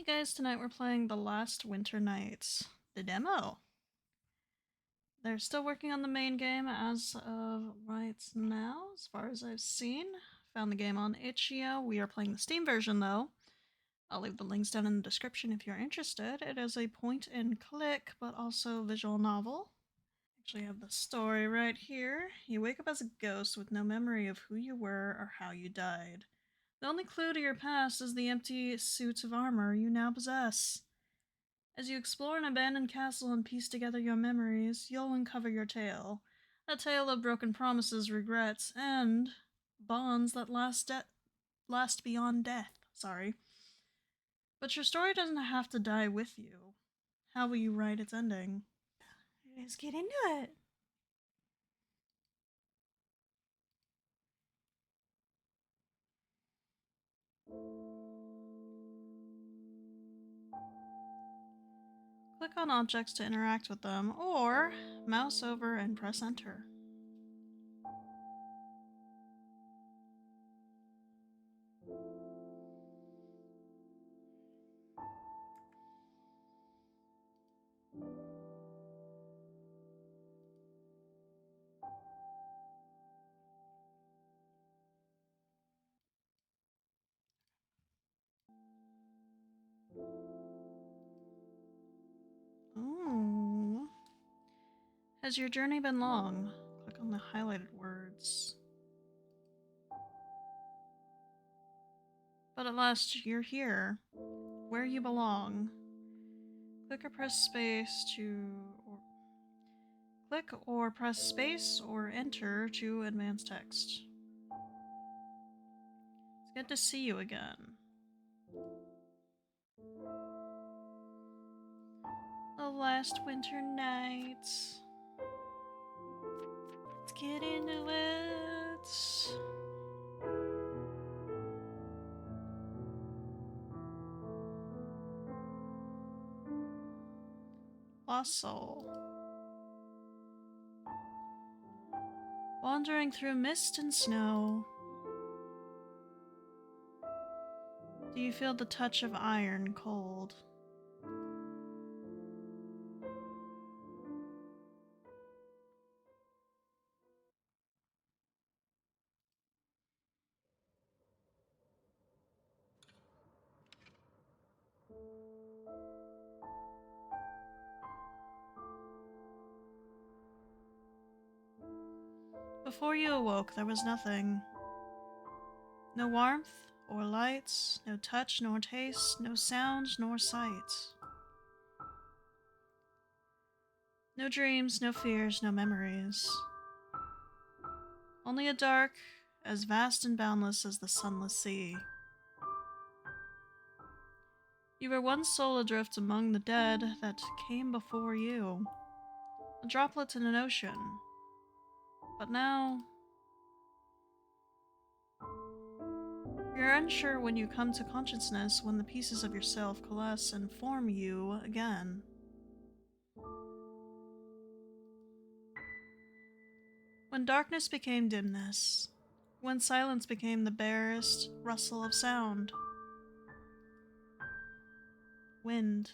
Hey guys, tonight we're playing The Last Winter Nights, the demo. They're still working on the main game as of right now, as far as I've seen. Found the game on itch.io. We are playing the Steam version though. I'll leave the links down in the description if you're interested. It is a point and click, but also visual novel. Actually, I have the story right here. You wake up as a ghost with no memory of who you were or how you died. The only clue to your past is the empty suit of armor you now possess. As you explore an abandoned castle and piece together your memories, you'll uncover your tale. A tale of broken promises, regrets, and bonds that last beyond death. Sorry. But your story doesn't have to die with you. How will you write its ending? Let's get into it. Click on objects to interact with them, or mouse over and press enter. Ooh. Has your journey been long? Click on the highlighted words. But at last, you're here, where you belong. Click or press space to... Or, click or press space or enter to advance text. It's good to see you again. The last winter nights. Let's get into it. Lost soul. Wandering through mist and snow. Do you feel the touch of iron cold? Before you awoke, there was nothing. No warmth or lights, no touch nor taste, no sound nor sight. No dreams, no fears, no memories. Only a dark, as vast and boundless as the sunless sea. You were one soul adrift among the dead that came before you. A droplet in an ocean. But now... You're unsure when you come to consciousness when the pieces of yourself coalesce and form you again. When darkness became dimness. When silence became the barest rustle of sound. Wind.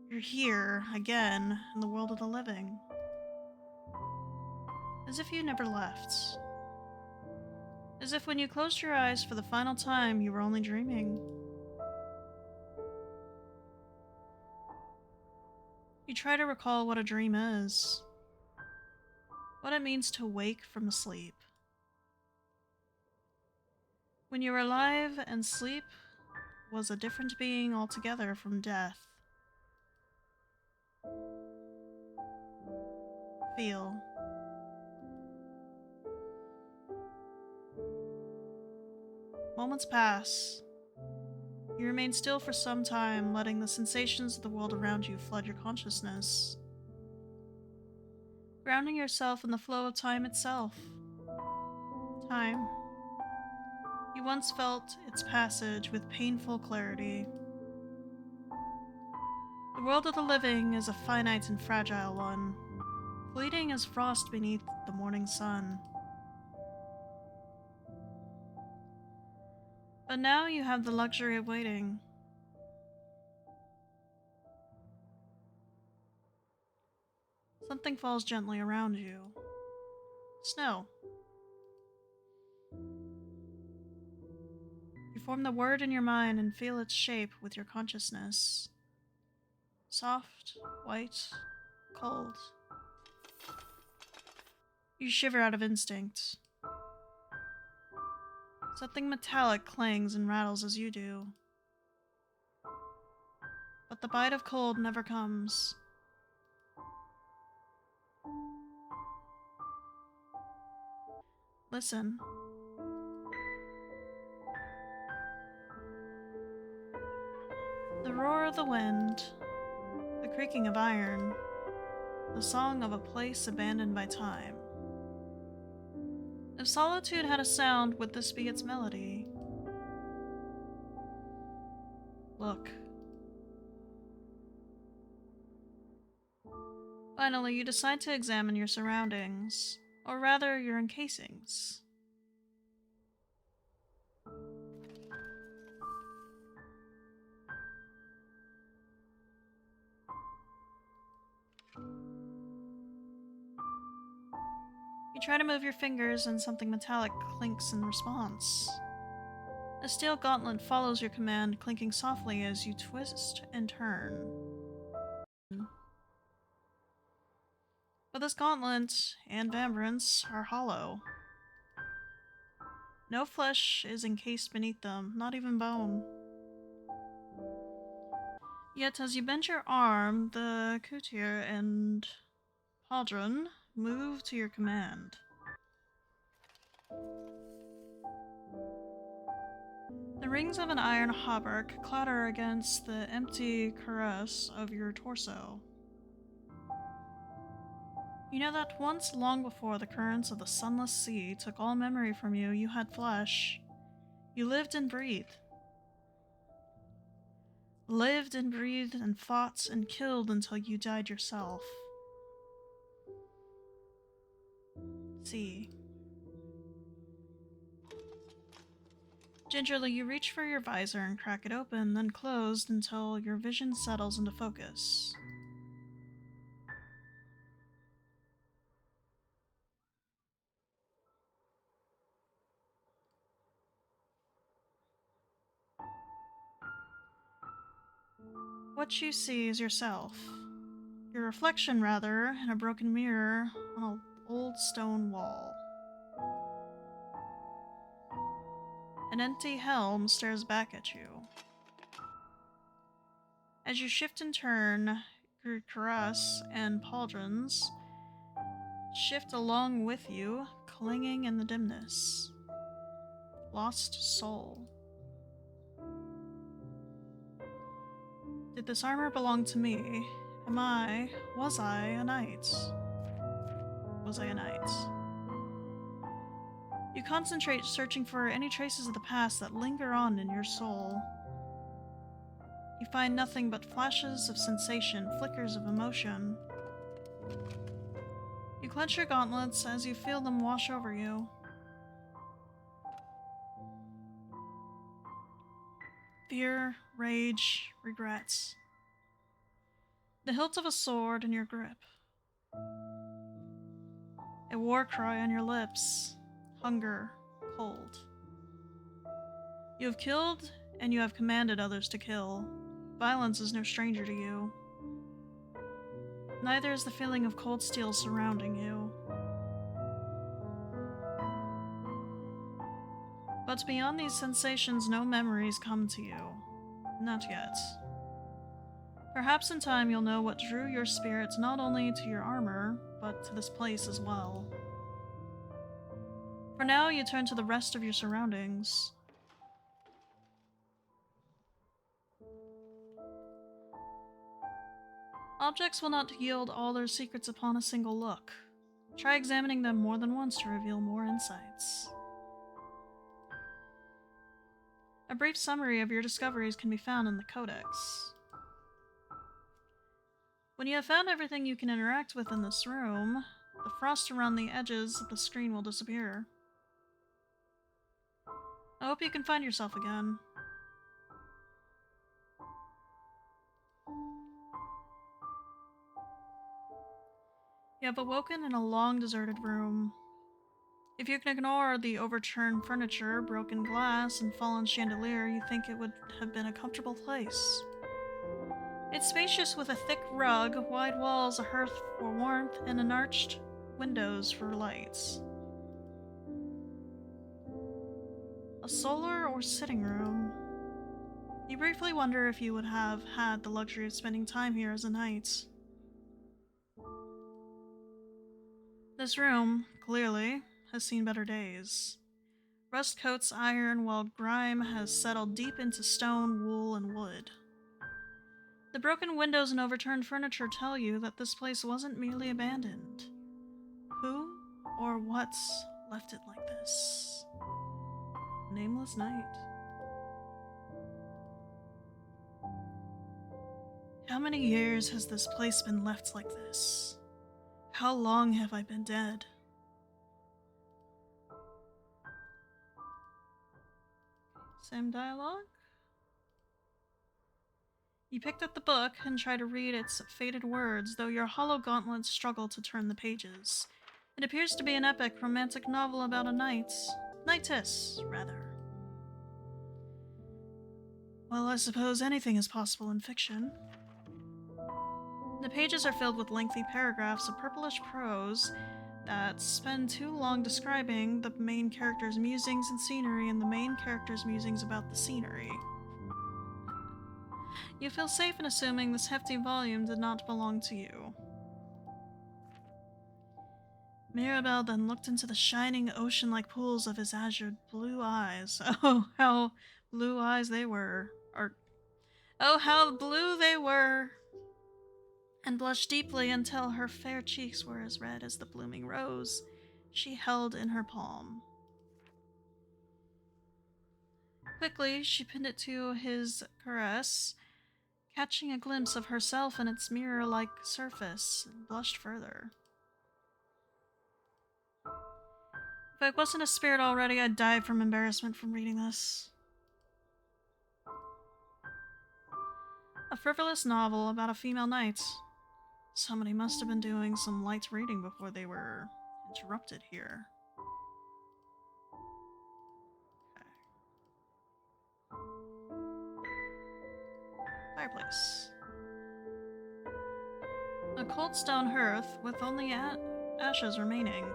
You're here, again, in the world of the living. As if you never left. As if when you closed your eyes for the final time, you were only dreaming. You try to recall what a dream is. What it means to wake from sleep. When you were alive and sleep was a different being altogether from death. Feel. Moments pass. You remain still for some time, letting the sensations of the world around you flood your consciousness. Grounding yourself in the flow of time itself. Time. You once felt its passage with painful clarity. The world of the living is a finite and fragile one, fleeting as frost beneath the morning sun. But now you have the luxury of waiting. Something falls gently around you. Snow. You form the word in your mind and feel its shape with your consciousness. Soft, white, cold. You shiver out of instinct. Something metallic clangs and rattles as you do. But the bite of cold never comes. Listen. The roar of the wind, the creaking of iron, the song of a place abandoned by time. If solitude had a sound, would this be its melody? Look. Finally, you decide to examine your surroundings, or rather, your encasings. You try to move your fingers and something metallic clinks in response. A steel gauntlet follows your command, clinking softly as you twist and turn. But this gauntlet and vambrance are hollow. No flesh is encased beneath them, not even bone. Yet as you bend your arm, the courtier and pauldron move to your command. The rings of an iron hauberk clatter against the empty cuirass of your torso. You know that once, long before the currents of the sunless sea took all memory from you, you had flesh. You lived and breathed. Lived and breathed and fought and killed until you died yourself. See. Gingerly, you reach for your visor and crack it open, then closed until your vision settles into focus. What you see is yourself. Your reflection, rather, in a broken mirror on an old stone wall. An empty helm stares back at you. As you shift and turn, your cuirass and pauldrons shift along with you, clinging in the dimness. Lost soul. Did this armor belong to me? Was I a knight? Was I a knight? You concentrate, searching for any traces of the past that linger on in your soul. You find nothing but flashes of sensation, flickers of emotion. You clench your gauntlets as you feel them wash over you. Fear, rage, regrets. The hilt of a sword in your grip. A war cry on your lips. Hunger, cold. You have killed, and you have commanded others to kill. Violence is no stranger to you. Neither is the feeling of cold steel surrounding you. But beyond these sensations, no memories come to you. Not yet. Perhaps in time you'll know what drew your spirit not only to your armor, but to this place as well. For now, you turn to the rest of your surroundings. Objects will not yield all their secrets upon a single look. Try examining them more than once to reveal more insights. A brief summary of your discoveries can be found in the Codex. When you have found everything you can interact with in this room, the frost around the edges of the screen will disappear. I hope you can find yourself again. You have awoken in a long, deserted room. If you can ignore the overturned furniture, broken glass, and fallen chandelier, you think it would have been a comfortable place. It's spacious with a thick rug, wide walls, a hearth for warmth, and an arched windows for lights. A solar or sitting room. You briefly wonder if you would have had the luxury of spending time here as a knight. This room, clearly, has seen better days. Rust coats iron while grime has settled deep into stone, wool, and wood. The broken windows and overturned furniture tell you that this place wasn't merely abandoned. Who or what's left it like this? Nameless Knight. How many years has this place been left like this? How long have I been dead? Same dialogue? You picked up the book and try to read its faded words, though your hollow gauntlets struggle to turn the pages. It appears to be an epic romantic novel about a knight. Knightess, rather. Well, I suppose anything is possible in fiction. The pages are filled with lengthy paragraphs of purplish prose that spend too long describing the main character's musings and scenery and the main character's musings about the scenery. You feel safe in assuming this hefty volume did not belong to you. Mirabelle then looked into the shining ocean-like pools of his azure blue eyes. Oh, how blue eyes they were. Oh, how blue they were! And blushed deeply until her fair cheeks were as red as the blooming rose she held in her palm. Quickly, she pinned it to his caress, catching a glimpse of herself in its mirror-like surface, and blushed further. If I wasn't a spirit already, I'd die from embarrassment from reading this. A frivolous novel about a female knight. Somebody must have been doing some light reading before they were interrupted here. Okay. Fireplace. A cold stone hearth with only ashes remaining.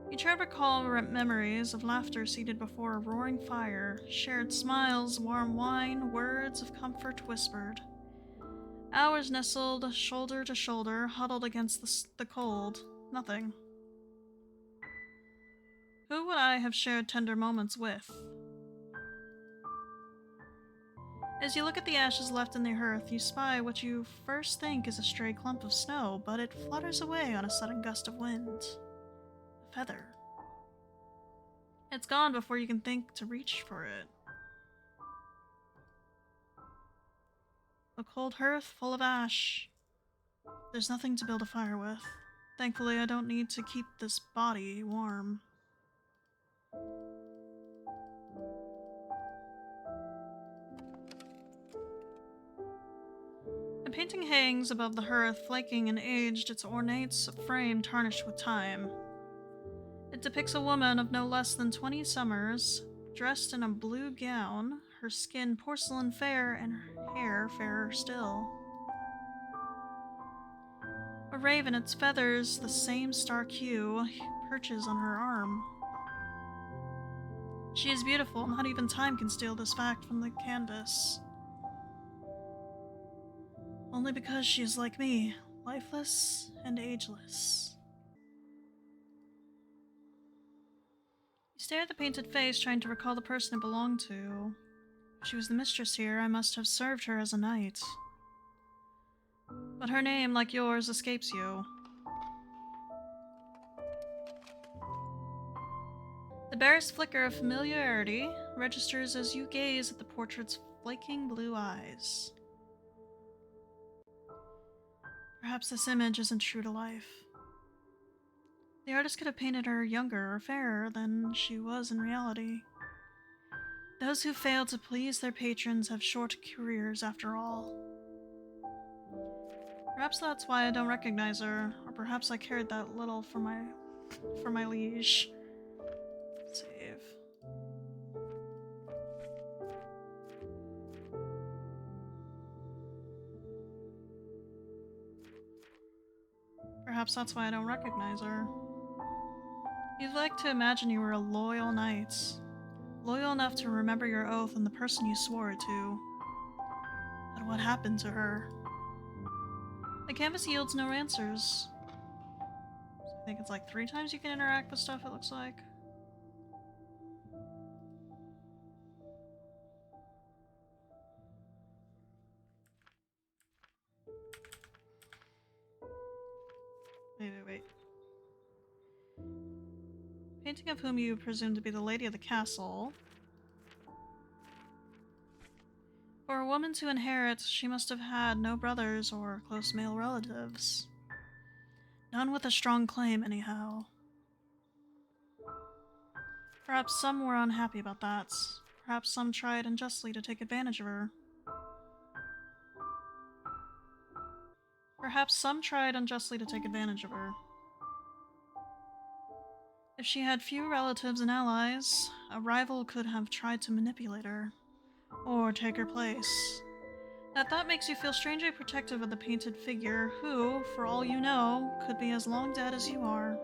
You try to recall memories of laughter seated before a roaring fire, shared smiles, warm wine, words of comfort whispered. Hours nestled shoulder to shoulder, huddled against the cold. Nothing. Who would I have shared tender moments with? As you look at the ashes left in the hearth, you spy what you first think is a stray clump of snow, but it flutters away on a sudden gust of wind. A feather. It's gone before you can think to reach for it. A cold hearth full of ash. There's nothing to build a fire with. Thankfully, I don't need to keep this body warm. A painting hangs above the hearth, flaking and aged, its ornate frame tarnished with time. It depicts a woman of no less than 20 summers, dressed in a blue gown, her skin porcelain fair and her hair fairer still. A raven, its feathers the same stark hue, perches on her arm. She is beautiful, not even time can steal this fact from the canvas. Only because she is like me, lifeless and ageless. You stare at the painted face, trying to recall the person it belonged to. If she was the mistress here, I must have served her as a knight. But her name, like yours, escapes you. The barest flicker of familiarity registers as you gaze at the portrait's flaking blue eyes. Perhaps this image isn't true to life. The artist could have painted her younger or fairer than she was in reality. Those who fail to please their patrons have short careers after all. Perhaps that's why I don't recognize her, or perhaps I cared that little for my liege. Save. Perhaps that's why I don't recognize her. You'd like to imagine you were a loyal knight. Loyal enough to remember your oath and the person you swore it to. But what happened to her? The canvas yields no answers. So I think it's like 3 times you can interact with stuff, it looks like. Wait. Painting of whom you presume to be the lady of the castle. For a woman to inherit, she must have had no brothers or close male relatives. None with a strong claim, anyhow. Perhaps some were unhappy about that. Perhaps some tried unjustly to take advantage of her. Perhaps some tried unjustly to take advantage of her. If she had few relatives and allies, a rival could have tried to manipulate her, or take her place. That thought makes you feel strangely protective of the painted figure, who, for all you know, could be as long dead as you are.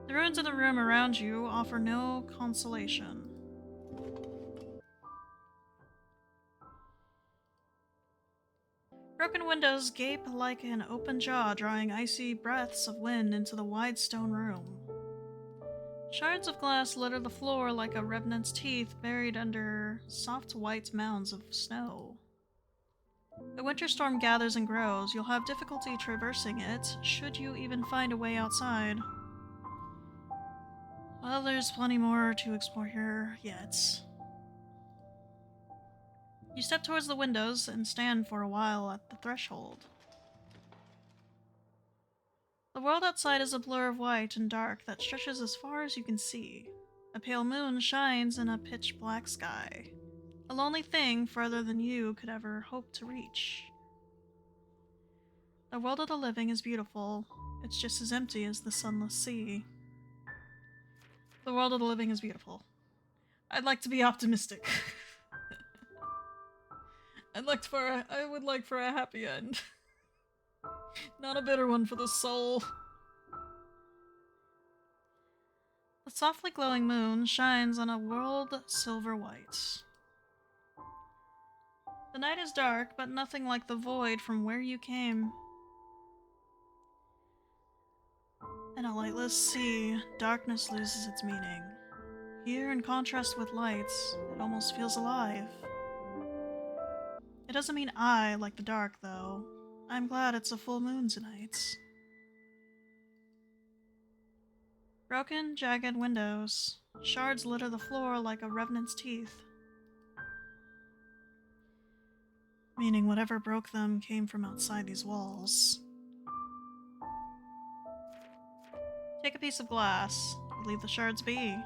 The ruins of the room around you offer no consolation. Broken windows gape like an open jaw, drawing icy breaths of wind into the wide stone room. Shards of glass litter the floor like a revenant's teeth buried under soft white mounds of snow. The winter storm gathers and grows. You'll have difficulty traversing it, should you even find a way outside. Well, there's plenty more to explore here yet. You step towards the windows and stand for a while at the threshold. The world outside is a blur of white and dark that stretches as far as you can see. A pale moon shines in a pitch-black sky. A lonely thing further than you could ever hope to reach. The world of the living is beautiful. It's just as empty as the sunless sea. The world of the living is beautiful. I'd like to be optimistic. I would like for a happy end. Not a bitter one for the soul. The softly glowing moon shines on a world silver white. The night is dark, but nothing like the void from where you came. In a lightless sea, darkness loses its meaning. Here, in contrast with lights, it almost feels alive. It doesn't mean I like the dark, though. I'm glad it's a full moon tonight. Broken, jagged windows. Shards litter the floor like a revenant's teeth. Meaning whatever broke them came from outside these walls. Take a piece of glass. You leave the shards be.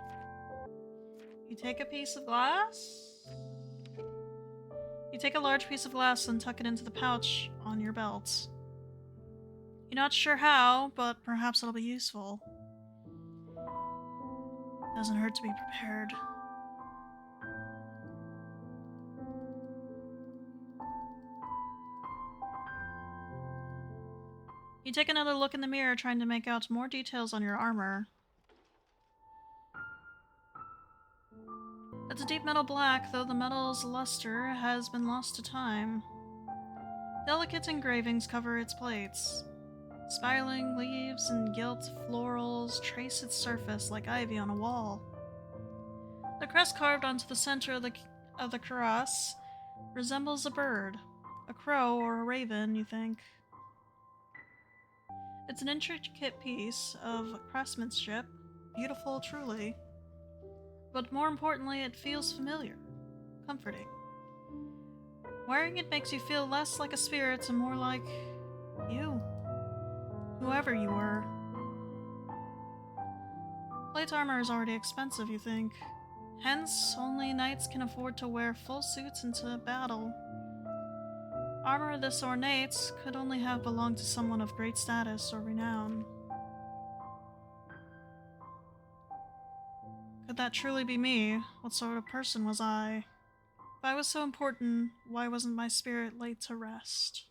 You take a piece of glass? You take a large piece of glass and tuck it into the pouch on your belt. You're not sure how, but perhaps it'll be useful. Doesn't hurt to be prepared. You take another look in the mirror, trying to make out more details on your armor. It's a deep metal black, though the metal's luster has been lost to time. Delicate engravings cover its plates. Spiraling leaves and gilt florals trace its surface like ivy on a wall. The crest carved onto the center of the cuirass resembles a bird. A crow or a raven, you think. It's an intricate piece of craftsmanship, beautiful truly. But more importantly, it feels familiar, comforting. Wearing it makes you feel less like a spirit and more like you. whoever you were. Plate armor is already expensive, you think. Hence, only knights can afford to wear full suits into battle. Armor this ornate could only have belonged to someone of great status or renown. Could that truly be me? What sort of person was I? If I was so important, why wasn't my spirit laid to rest?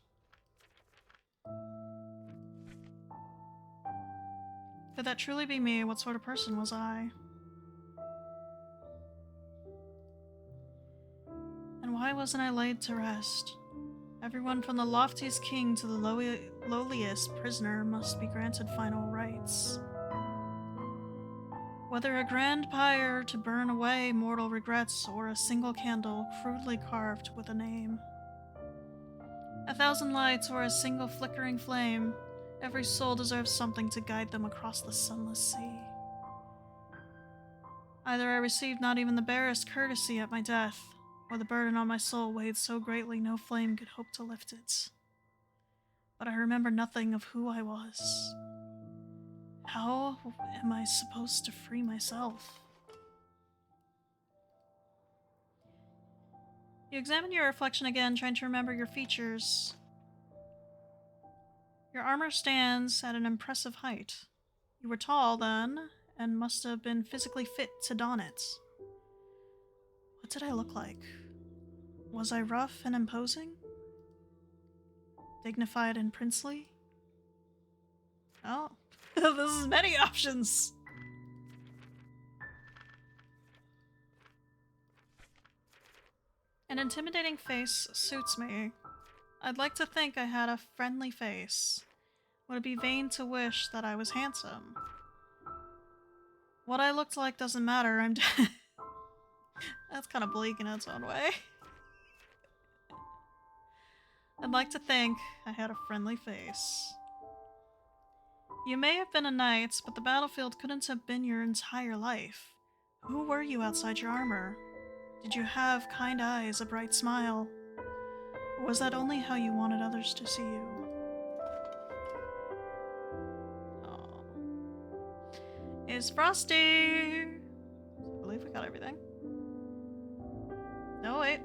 Could that truly be me? What sort of person was I? And why wasn't I laid to rest? Everyone from the loftiest king to the lowliest prisoner must be granted final rights. Whether a grand pyre to burn away mortal regrets or a single candle crudely carved with a name. 1,000 lights or a single flickering flame, every soul deserves something to guide them across the sunless sea. Either I received not even the barest courtesy at my death, or the burden on my soul weighed so greatly no flame could hope to lift it. But I remember nothing of who I was. How am I supposed to free myself? You examine your reflection again, trying to remember your features. Your armor stands at an impressive height. You were tall then, and must have been physically fit to don it. What did I look like? Was I rough and imposing? Dignified and princely? Oh, this is many options! An intimidating face suits me. I'd like to think I had a friendly face. Would it be vain to wish that I was handsome? What I looked like doesn't matter, I'm dead. That's kind of bleak in its own way. I'd like to think I had a friendly face. You may have been a knight, but the battlefield couldn't have been your entire life. Who were you outside your armor? Did you have kind eyes, a bright smile? Or was that only how you wanted others to see you? Oh. It's Frosty! I believe we got everything. No, wait.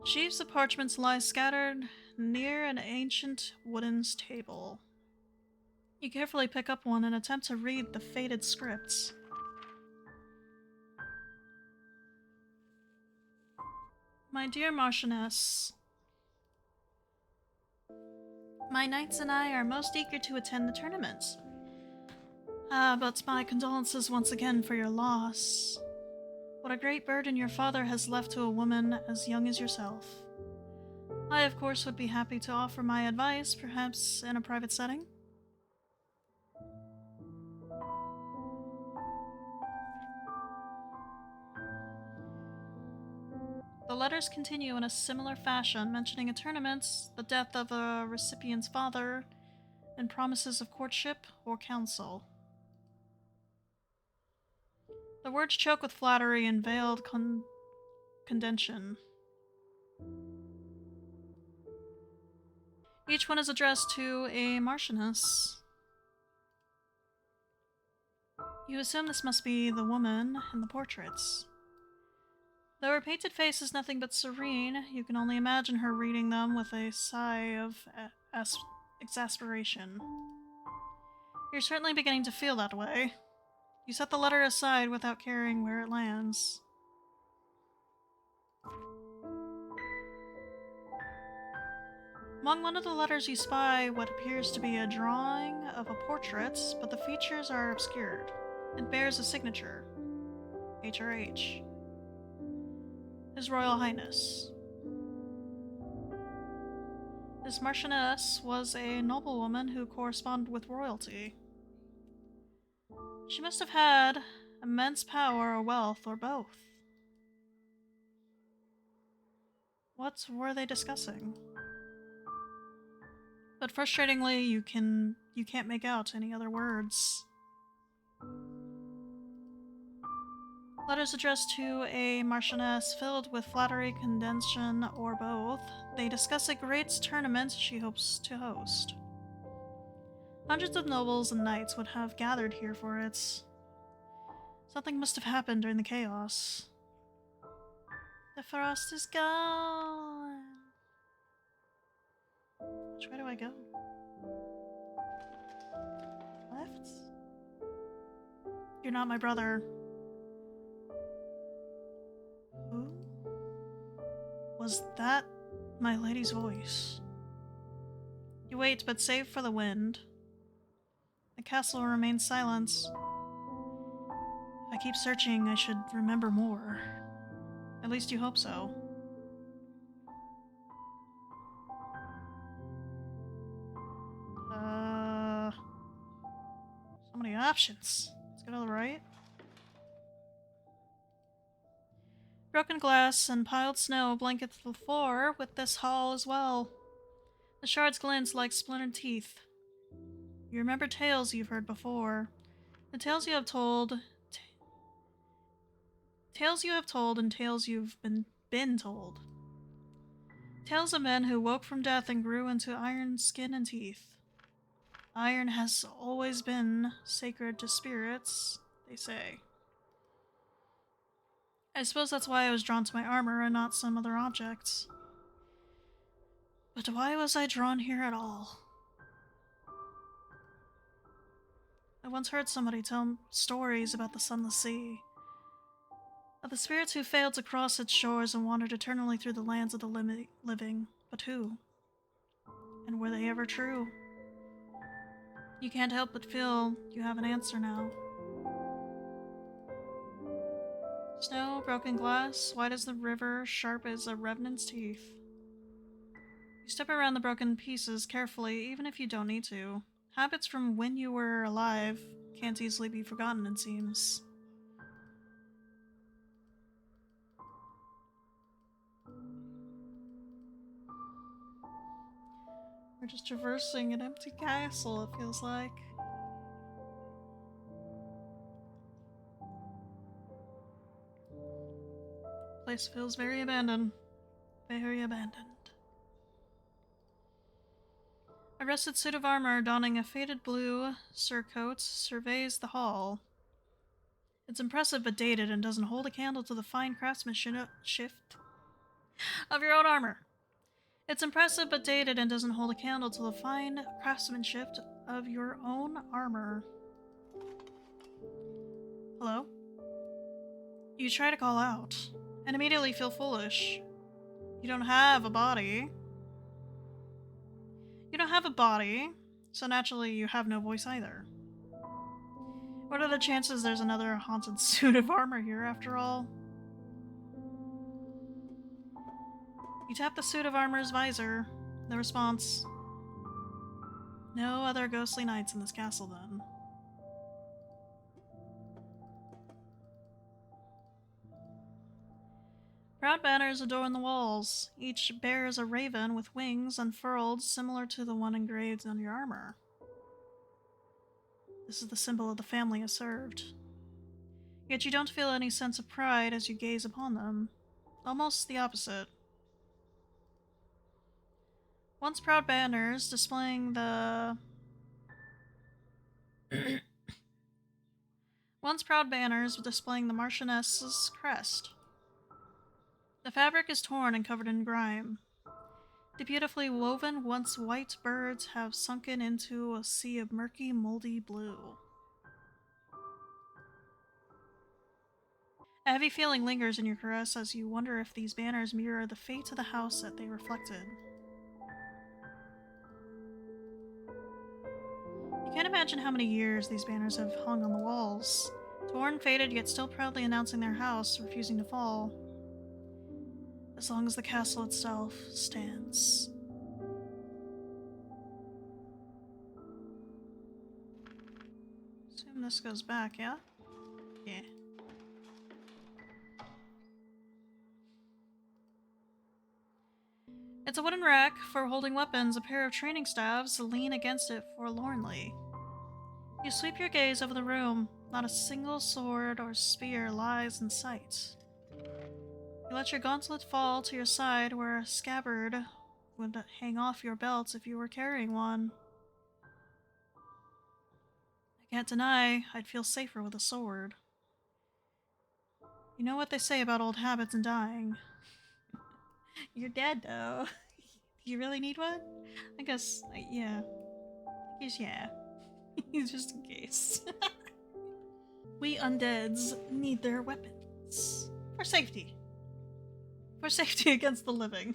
Sheaves of parchments lie scattered near an ancient wooden table. You carefully pick up one and attempt to read the faded scripts. My dear Marchioness, my knights and I are most eager to attend the tournament. But my condolences once again for your loss. What a great burden your father has left to a woman as young as yourself. I, of course, would be happy to offer my advice, perhaps in a private setting. The letters continue in a similar fashion, mentioning a tournament, the death of a recipient's father, and promises of courtship or counsel. The words choke with flattery and veiled condescension. Each one is addressed to a marchioness. You assume this must be the woman in the portraits. Though her painted face is nothing but serene, you can only imagine her reading them with a sigh of exasperation. You're certainly beginning to feel that way. You set the letter aside without caring where it lands. Among one of the letters you spy what appears to be a drawing of a portrait, but the features are obscured. It bears a signature. HRH. His Royal Highness. This Marchioness was a noblewoman who corresponded with royalty. She must have had immense power or wealth, or both. What were they discussing? But frustratingly, you can't make out any other words. Letters addressed to a marchioness filled with flattery, condescension, or both. They discuss a great tournament she hopes to host. Hundreds of nobles and knights would have gathered here for it. Something must have happened during the chaos. The frost is gone. Which way do I go? Left? You're not my brother. Who? Was that my lady's voice? You wait, but save for the wind. The castle remains silent. If I keep searching, I should remember more. At least you hope so. So many options. Let's go to the right. Broken glass and piled snow blanket the floor with this hall as well. The shards glint like splintered teeth. You remember tales you've heard before. The tales you have told... Tales you have told and tales you've been told. Tales of men who woke from death and grew into iron skin and teeth. Iron has always been sacred to spirits, they say. I suppose that's why I was drawn to my armor and not some other objects. But why was I drawn here at all? I once heard somebody tell stories about the sunless sea. Of the spirits who failed to cross its shores and wandered eternally through the lands of the living. But who? And were they ever true? You can't help but feel you have an answer now. Snow, broken glass, white as the river, sharp as a revenant's teeth. You step around the broken pieces carefully, even if you don't need to. Habits from when you were alive can't easily be forgotten, it seems. We're just traversing an empty castle, it feels like. Place feels very abandoned. Very abandoned. A rusted suit of armor donning a faded blue surcoat surveys the hall. It's impressive but dated and doesn't hold a candle to the fine craftsmanship of your own armor. It's impressive but dated and doesn't hold a candle to the fine craftsmanship of your own armor. Hello? You try to call out, and immediately feel foolish. You don't have a body. You don't have a body, so naturally you have no voice either. What are the chances there's another haunted suit of armor here after all? You tap the suit of armor's visor. The response: no other ghostly knights in this castle, then. Proud banners adorn the walls. Each bears a raven with wings unfurled, similar to the one engraved on your armor. This is the symbol of the family it served. Yet you don't feel any sense of pride as you gaze upon them. Almost the opposite. Once proud banners displaying the Marchioness's crest. The fabric is torn and covered in grime. The beautifully woven, once white birds have sunken into a sea of murky, moldy blue. A heavy feeling lingers in your caress as you wonder if these banners mirror the fate of the house that they reflected. You can't imagine how many years these banners have hung on the walls, torn, faded, yet still proudly announcing their house, refusing to fall. As long as the castle itself stands. Assume this goes back, yeah? Yeah. It's a wooden rack for holding weapons. A pair of training staves lean against it forlornly. You sweep your gaze over the room. Not a single sword or spear lies in sight. You let your gauntlet fall to your side where a scabbard would hang off your belt if you were carrying one. I can't deny I'd feel safer with a sword. You know what they say about old habits and dying. You're dead, though. Do you really need one? I guess, yeah. I guess, yeah. Just in case. We undeads need their weapons. For safety. For safety against the living.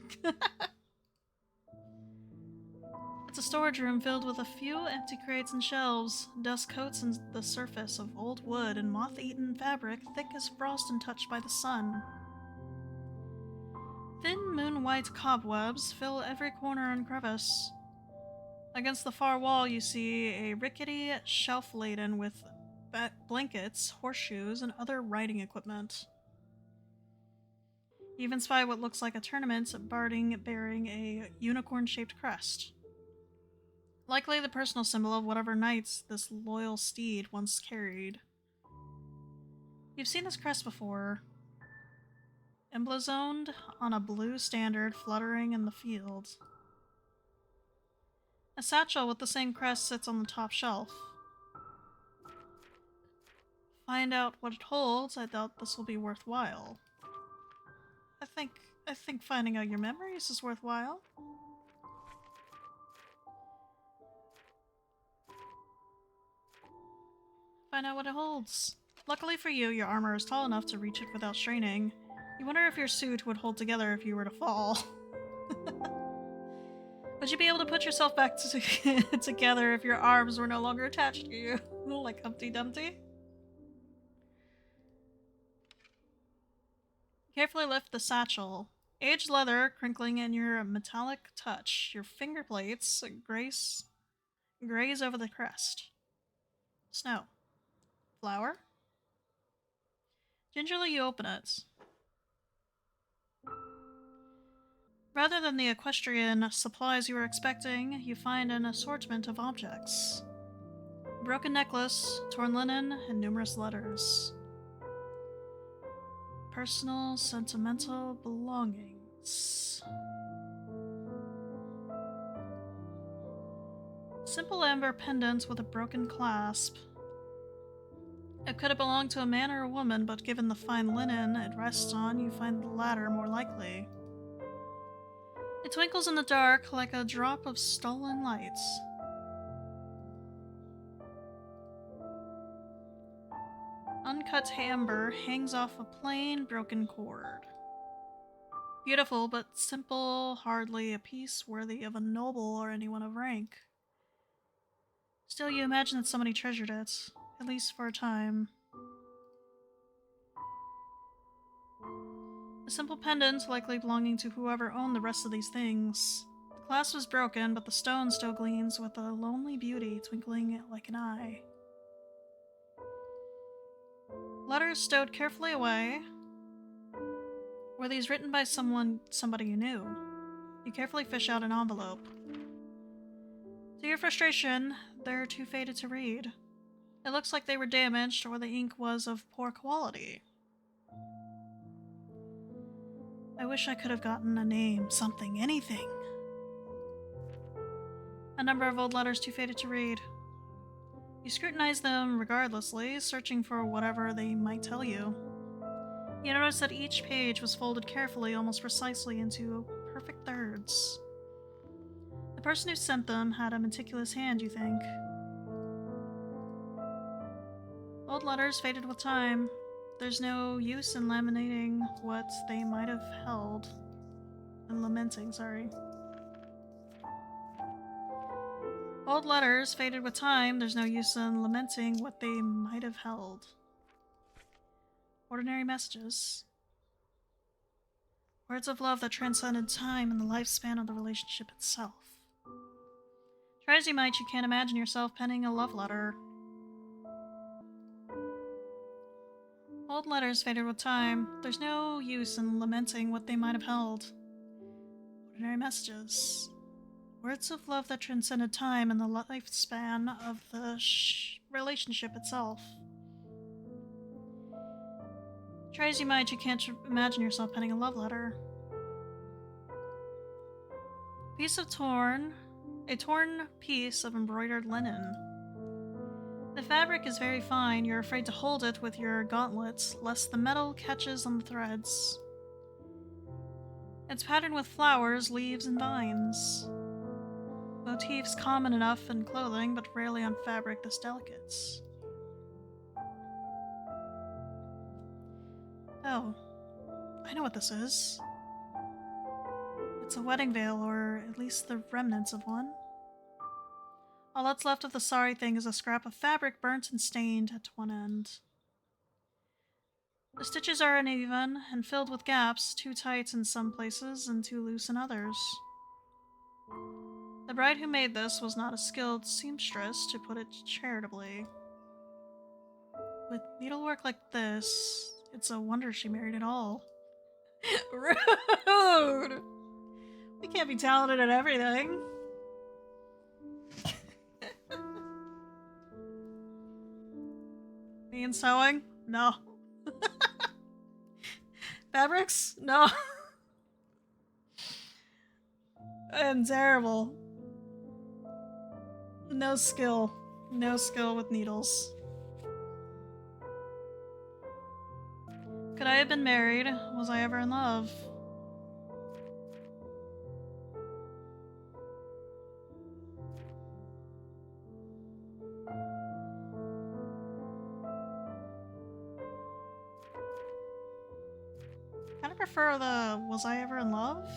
It's a storage room filled with a few empty crates and shelves. Dust coats the surface of old wood and moth-eaten fabric thick as frost and touched by the sun. Thin moon-white cobwebs fill every corner and crevice. Against the far wall you see a rickety shelf laden with blankets, horseshoes, and other riding equipment. You even spy what looks like a tournament bearing a unicorn-shaped crest. Likely the personal symbol of whatever knights this loyal steed once carried. You've seen this crest before. Emblazoned on a blue standard fluttering in the field. A satchel with the same crest sits on the top shelf. Find out what it holds. I doubt this will be worthwhile. I think finding out your memories is worthwhile. Find out what it holds. Luckily for you, your armor is tall enough to reach it without straining. You wonder if your suit would hold together if you were to fall. Would you be able to put yourself back together if your arms were no longer attached to you? Like Humpty Dumpty? Carefully lift the satchel. Aged leather crinkling in your metallic touch. Your finger plates graze over the crest. Snow. Flour? Gingerly you open it. Rather than the equestrian supplies you were expecting, you find an assortment of objects. A broken necklace, torn linen, and numerous letters. Personal, sentimental belongings. Simple amber pendant with a broken clasp. It could have belonged to a man or a woman, but given the fine linen it rests on, you find the latter more likely. It twinkles in the dark like a drop of stolen lights. Uncut amber hangs off a plain, broken cord. Beautiful, but simple, hardly a piece worthy of a noble or anyone of rank. Still, you imagine that somebody treasured it, at least for a time. A simple pendant, likely belonging to whoever owned the rest of these things. The clasp was broken, but the stone still gleams with a lonely beauty twinkling like an eye. Letters stowed carefully away. Were these written by somebody you knew? You carefully fish out an envelope. To your frustration, they're too faded to read. It looks like they were damaged or the ink was of poor quality. I wish I could have gotten a name, something, anything. A number of old letters too faded to read. You scrutinize them regardlessly, searching for whatever they might tell you. You notice that each page was folded carefully, almost precisely into perfect thirds. The person who sent them had a meticulous hand, you think. Old letters faded with time. There's no use in laminating what they might have held. And lamenting, sorry. Old letters faded with time. There's no use in lamenting what they might have held. Ordinary messages. Words of love that transcended time and the lifespan of the relationship itself. Try as you might, you can't imagine yourself penning a love letter. Old letters faded with time. There's no use in lamenting what they might have held. Ordinary messages. Words of love that transcended time and the lifespan of the relationship itself. Try as you might, you can't imagine yourself penning a love letter. A torn piece of embroidered linen. The fabric is very fine. You're afraid to hold it with your gauntlets, lest the metal catches on the threads. It's patterned with flowers, leaves, and vines. Motifs common enough in clothing, but rarely on fabric this delicate. Oh, I know what this is. It's a wedding veil, or at least the remnants of one. All that's left of the sorry thing is a scrap of fabric burnt and stained at one end. The stitches are uneven and filled with gaps, too tight in some places and too loose in others. The bride who made this was not a skilled seamstress, to put it charitably. With needlework like this, it's a wonder she married at all. Rude! We can't be talented at everything. Me and sewing? No. Fabrics? No. I am terrible. No skill. No skill with needles. Could I have been married? Was I ever in love? Kind of prefer the was I ever in love?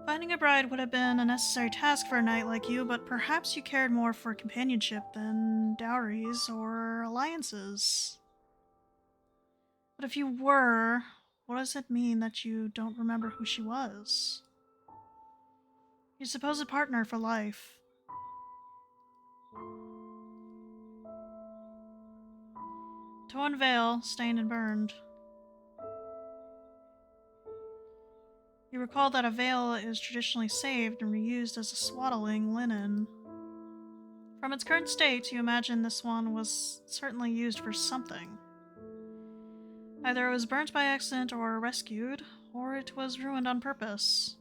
Finding a bride would have been a necessary task for a knight like you, but perhaps you cared more for companionship than dowries or alliances. But if you were, what does it mean that you don't remember who she was? Your supposed partner for life. Torn veil, stained and burned. You recall that a veil is traditionally saved and reused as a swaddling linen. From its current state, you imagine this one was certainly used for something. Either it was burnt by accident or rescued, or it was ruined on purpose.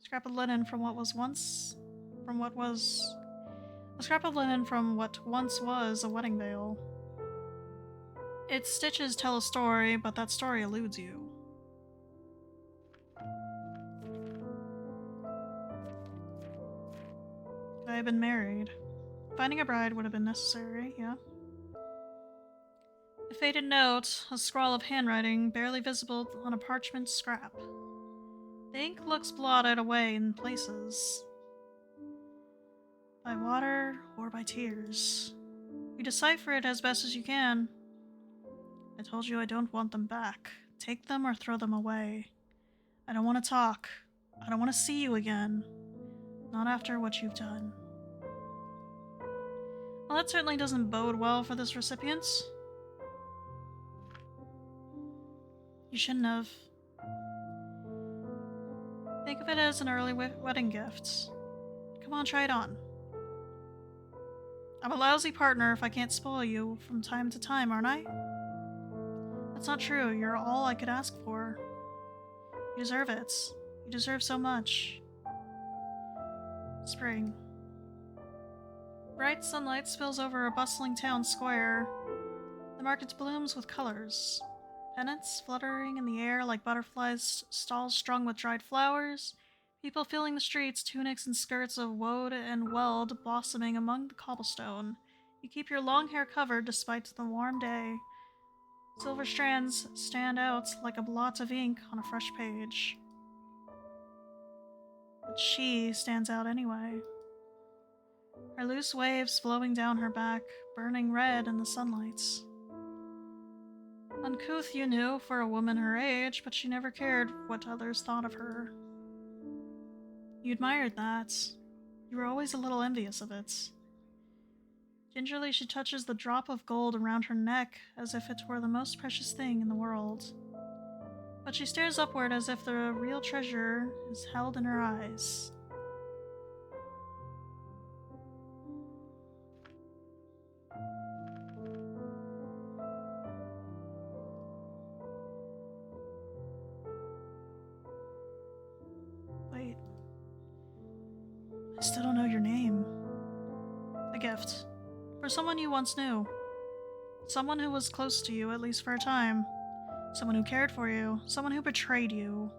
Scrap of linen from what once was a wedding veil. Its stitches tell a story, but that story eludes you. Could I have been married? Finding a bride would have been necessary, yeah. A faded note, a scrawl of handwriting, barely visible on a parchment scrap. The ink looks blotted away in places. By water or by tears. You decipher it as best as you can. I told you I don't want them back. Take them or throw them away. I don't want to talk. I don't want to see you again. Not after what you've done. Well, that certainly doesn't bode well for this recipient. You shouldn't have. Think of it as an early wedding gift. Come on, try it on. I'm a lousy partner if I can't spoil you from time to time, aren't I? That's not true. You're all I could ask for. You deserve it. You deserve so much. Spring. Bright sunlight spills over a bustling town square. The market blooms with colors. Pennants fluttering in the air like butterflies, stalls strung with dried flowers, people filling the streets, tunics and skirts of woad and weld blossoming among the cobblestone. You keep your long hair covered despite the warm day. Silver strands stand out like a blot of ink on a fresh page. But she stands out anyway. Her loose waves flowing down her back, burning red in the sunlight. Uncouth, you knew, for a woman her age, but she never cared what others thought of her. You admired that. You were always a little envious of it. Gingerly, she touches the drop of gold around her neck as if it were the most precious thing in the world. But she stares upward as if the real treasure is held in her eyes. I still don't know your name. A gift. For someone you once knew. Someone who was close to you, at least for a time. Someone who cared for you. Someone who betrayed you.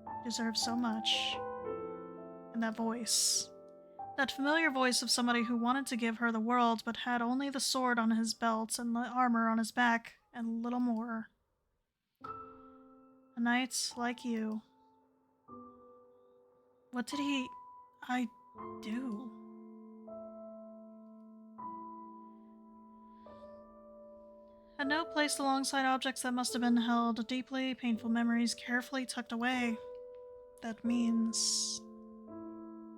You deserve so much. And that voice. That familiar voice of somebody who wanted to give her the world, but had only the sword on his belt and the armor on his back, and little more. A knight like you. What did I do? A note placed alongside objects that must have been held deeply, painful memories carefully tucked away. That means...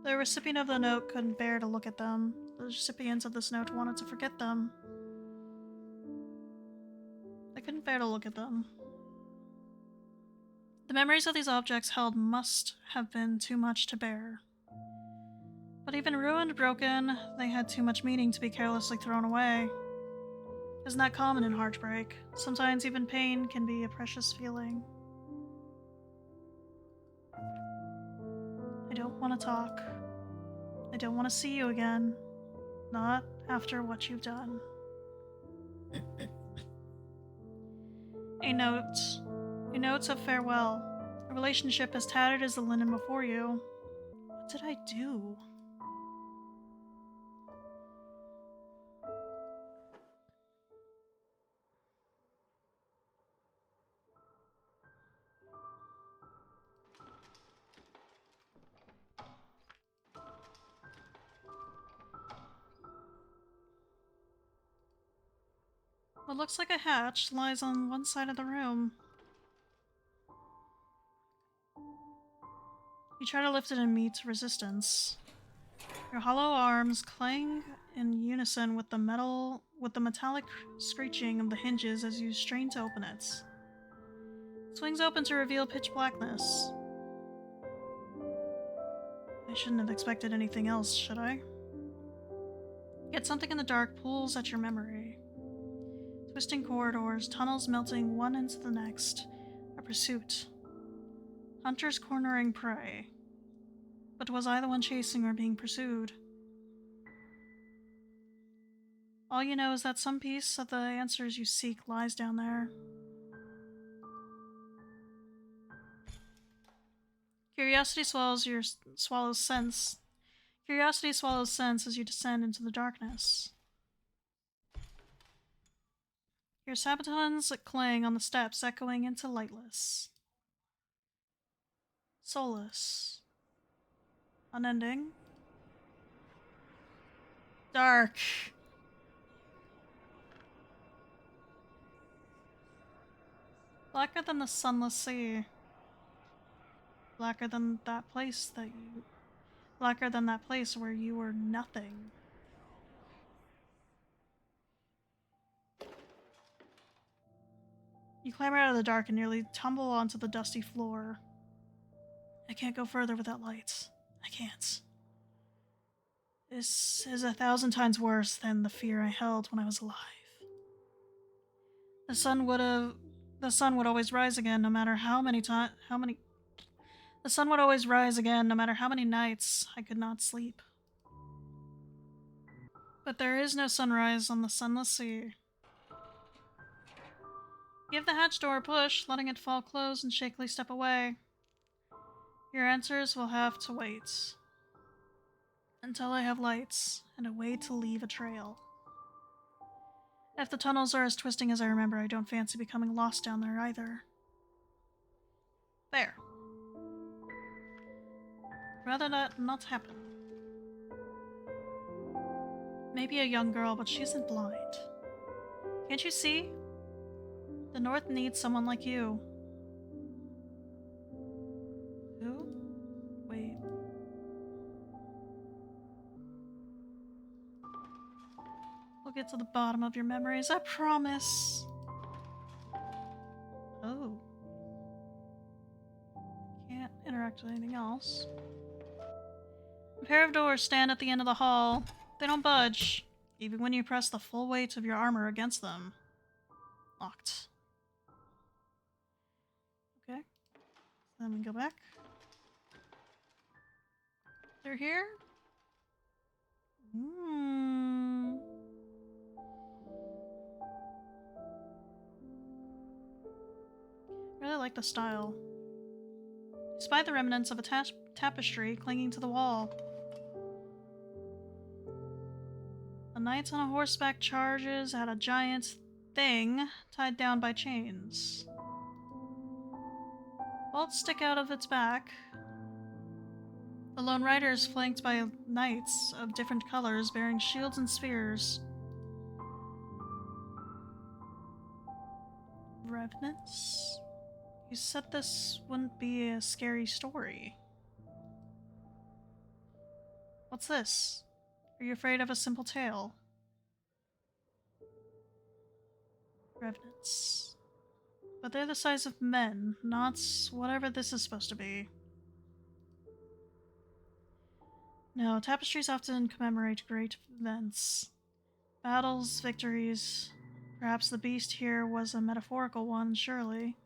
The recipient of the note couldn't bear to look at them. The recipients of this note wanted to forget them. They couldn't bear to look at them. The memories of these objects held must have been too much to bear. But even ruined, broken, they had too much meaning to be carelessly thrown away. Isn't that common in heartbreak? Sometimes even pain can be a precious feeling. I don't want to talk. I don't want to see you again. Not after what you've done. A note. A note of farewell. A relationship as tattered as the linen before you. What did I do? What looks like a hatch lies on one side of the room. You try to lift it and meet resistance. Your hollow arms clang in unison with the metallic screeching of the hinges as you strain to open it. It swings open to reveal pitch blackness. I shouldn't have expected anything else, should I? Yet something in the dark pulls at your memory. Twisting corridors, tunnels melting one into the next. A pursuit. Hunters cornering prey. But was I the one chasing or being pursued? All you know is that some piece of the answers you seek lies down there. Curiosity swallows sense. Curiosity swallows sense as you descend into the darkness. Your sabatons clang on the steps, echoing into lightless. Soulless. Unending. Dark. Blacker than the sunless sea. Blacker than that place Blacker than that place where you were nothing. You clamber out of the dark and nearly tumble onto the dusty floor. I can't go further without lights. I can't. This is 1,000 times worse than the fear I held when I was alive. The sun would always rise again no matter the sun would always rise again no matter how many nights I could not sleep. But there is no sunrise on the sunless sea. Give the hatch door a push, letting it fall closed and shakily step away. Your answers will have to wait. Until I have lights and a way to leave a trail. If the tunnels are as twisting as I remember, I don't fancy becoming lost down there either. There. Rather that not happen. Maybe a young girl, but she isn't blind. Can't you see? The North needs someone like you. Who? Wait. We'll get to the bottom of your memories, I promise. Oh. Can't interact with anything else. A pair of doors stand at the end of the hall. They don't budge, even when you press the full weight of your armor against them. Locked. Okay. Then we go back. They're here? Hmm. Really like the style. You spy the remnants of a tapestry clinging to the wall. A knight on a horseback charges at a giant thing tied down by chains. Bolts stick out of its back. The lone rider is flanked by knights of different colors bearing shields and spears. Revenants? You said this wouldn't be a scary story. What's this? Are you afraid of a simple tale? Revenants. But they're the size of men, not whatever this is supposed to be. No, tapestries often commemorate great events. Battles, victories. Perhaps the beast here was a metaphorical one, surely.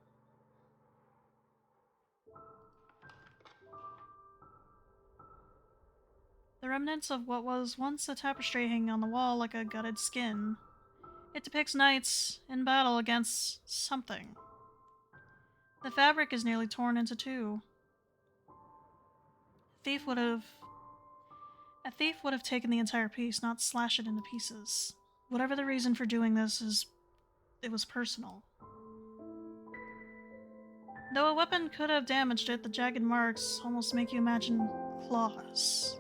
The remnants of what was once a tapestry hanging on the wall like a gutted skin. It depicts knights in battle against something. The fabric is nearly torn into two. A thief would have taken the entire piece, not slash it into pieces. Whatever the reason for doing this it was personal. Though a weapon could have damaged it, the jagged marks almost make you imagine claws.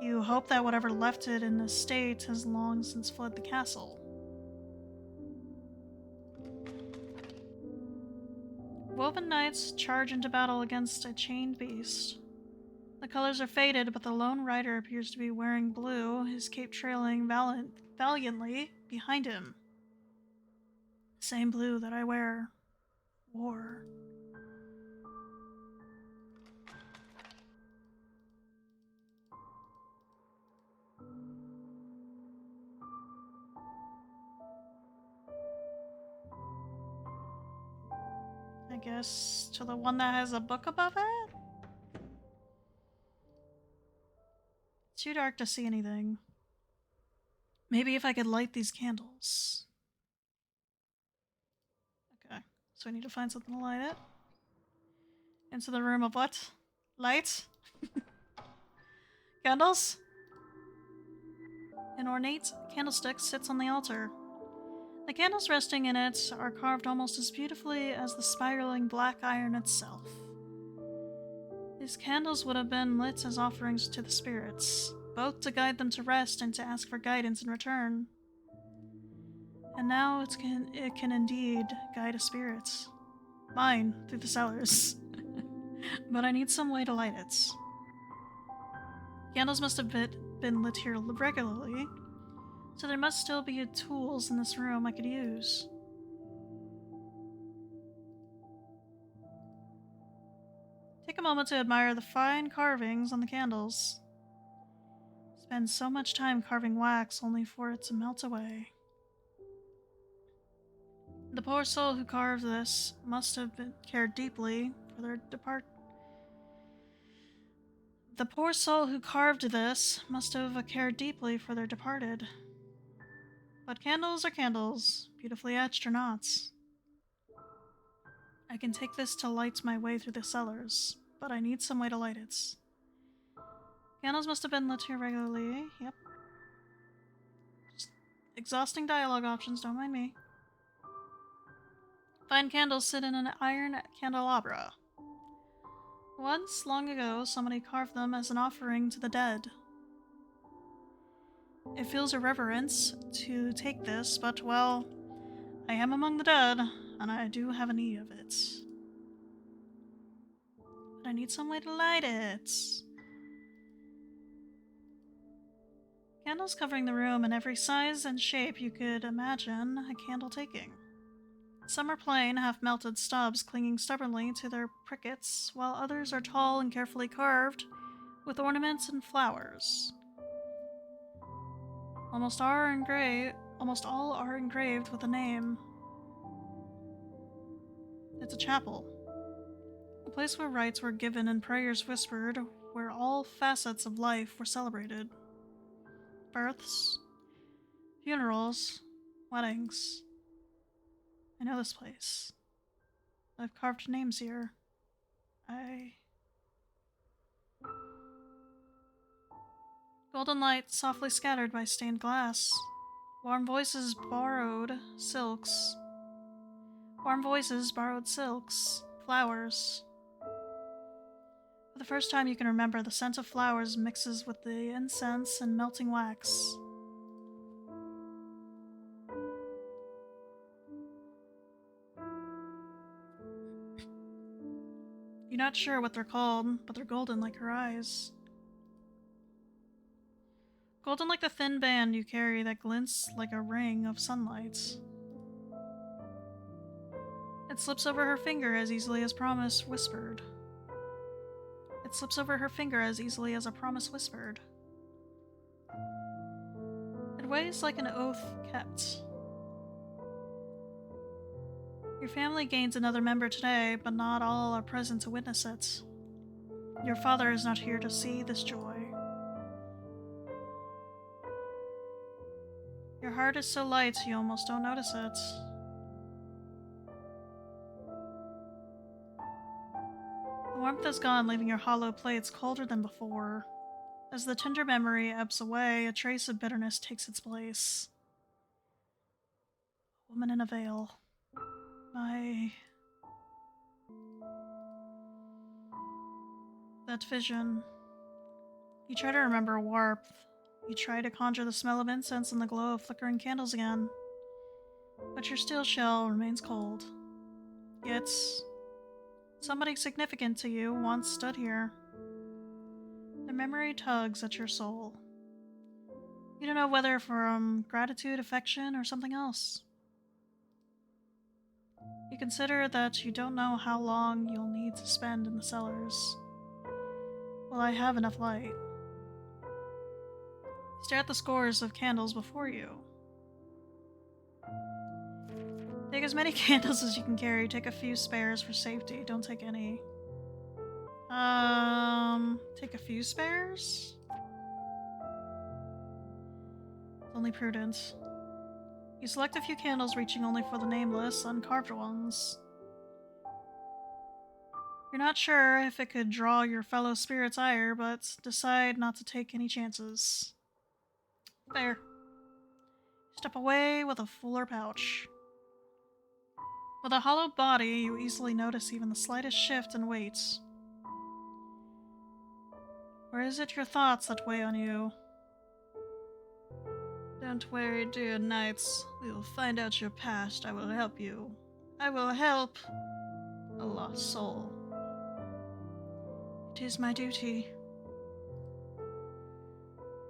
You hope that whatever left it in this state has long since fled the castle. Woven knights charge into battle against a chained beast. The colors are faded, but the lone rider appears to be wearing blue, his cape trailing valiantly behind him. The same blue that I wore. I guess to the one that has a book above it? It's too dark to see anything. Maybe if I could light these candles. Okay, so I need to find something to light it. Into the room of what? Light? Candles? An ornate candlestick sits on the altar. The candles resting in it are carved almost as beautifully as the spiraling black iron itself. These candles would have been lit as offerings to the spirits, both to guide them to rest and to ask for guidance in return. And now it can indeed guide a spirit. Mine, through the cellars. But I need some way to light it. Candles must have been lit here regularly, so there must still be tools in this room I could use. Take a moment to admire the fine carvings on the candles. Spend so much time carving wax only for it to melt away. The poor soul who carved this must have cared deeply for their The poor soul who carved this must have cared deeply for their departed. But candles are candles, beautifully etched or not. I can take this to light my way through the cellars, but I need some way to light it. Candles must have been lit here regularly, yep. Just exhausting dialogue options, don't mind me. Fine candles sit in an iron candelabra. Once, long ago, somebody carved them as an offering to the dead. It feels irreverent to take this, but, well, I am among the dead, and I do have a need of it. But I need some way to light it. Candles covering the room in every size and shape you could imagine a candle taking. Some are plain, half-melted stubs clinging stubbornly to their prickets, while others are tall and carefully carved, with ornaments and flowers. Almost all are engraved with a name. It's a chapel. A place where rites were given and prayers whispered, where all facets of life were celebrated. Births, funerals, weddings. I know this place. I've carved names here. Golden light softly scattered by stained glass. Warm voices borrowed silks. Warm voices borrowed silks. Flowers. For the first time you can remember, the scent of flowers mixes with the incense and melting wax. You're not sure what they're called, but they're golden like her eyes. Golden like the thin band you carry that glints like a ring of sunlight. It slips over her finger as easily as promise whispered. It slips over her finger as easily as a promise whispered. It weighs like an oath kept. Your family gains another member today, but not all are present to witness it. Your father is not here to see this joy. Your heart is so light you almost don't notice it. The warmth is gone, leaving your hollow plates colder than before. As the tender memory ebbs away, a trace of bitterness takes its place. A woman in a veil. That vision. You try to remember warmth. You try to conjure the smell of incense and the glow of flickering candles again. But your steel shell remains cold. Yet, somebody significant to you once stood here. The memory tugs at your soul. You don't know whether from gratitude, affection, or something else. You consider that you don't know how long you'll need to spend in the cellars. Will I have enough light? Stare at the scores of candles before you. Take as many candles as you can carry. Take a few spares for safety. Don't take any. Take a few spares? It's only prudent. You select a few candles reaching only for the nameless, uncarved ones. You're not sure if it could draw your fellow spirit's ire, but decide not to take any chances. Fair. Step away with a fuller pouch. With a hollow body, you easily notice even the slightest shift in weight. Or is it your thoughts that weigh on you? Don't worry, dear knights. We will find out your past. I will help you. I will help a lost soul. It is my duty.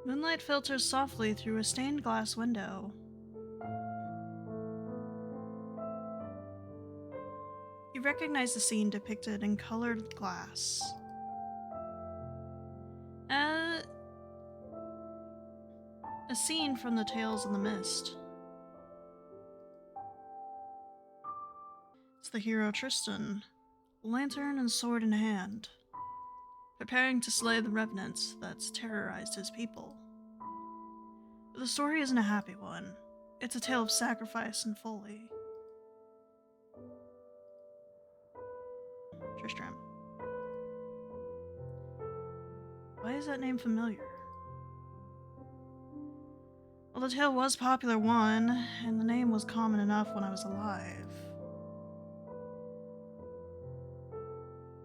Moonlight filters softly through a stained glass window. You recognize the scene depicted in colored glass. A scene from the Tales of the Mist. It's the hero Tristan, lantern and sword in hand, preparing to slay the revenants that's terrorized his people. But the story isn't a happy one. It's a tale of sacrifice and folly. Tristram. Why is that name familiar? Well, the tale was a popular one, and the name was common enough when I was alive.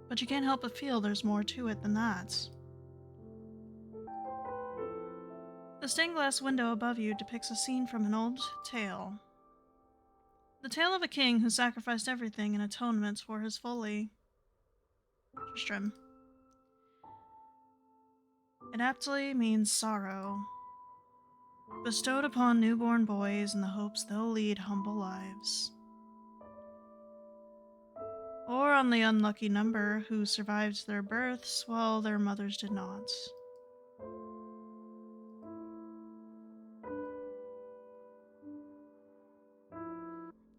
But you can't help but feel there's more to it than that. The stained glass window above you depicts a scene from an old tale. The tale of a king who sacrificed everything in atonement for his folly. Tristram. It aptly means sorrow, bestowed upon newborn boys in the hopes they'll lead humble lives. Or on the unlucky number who survived their births while their mothers did not.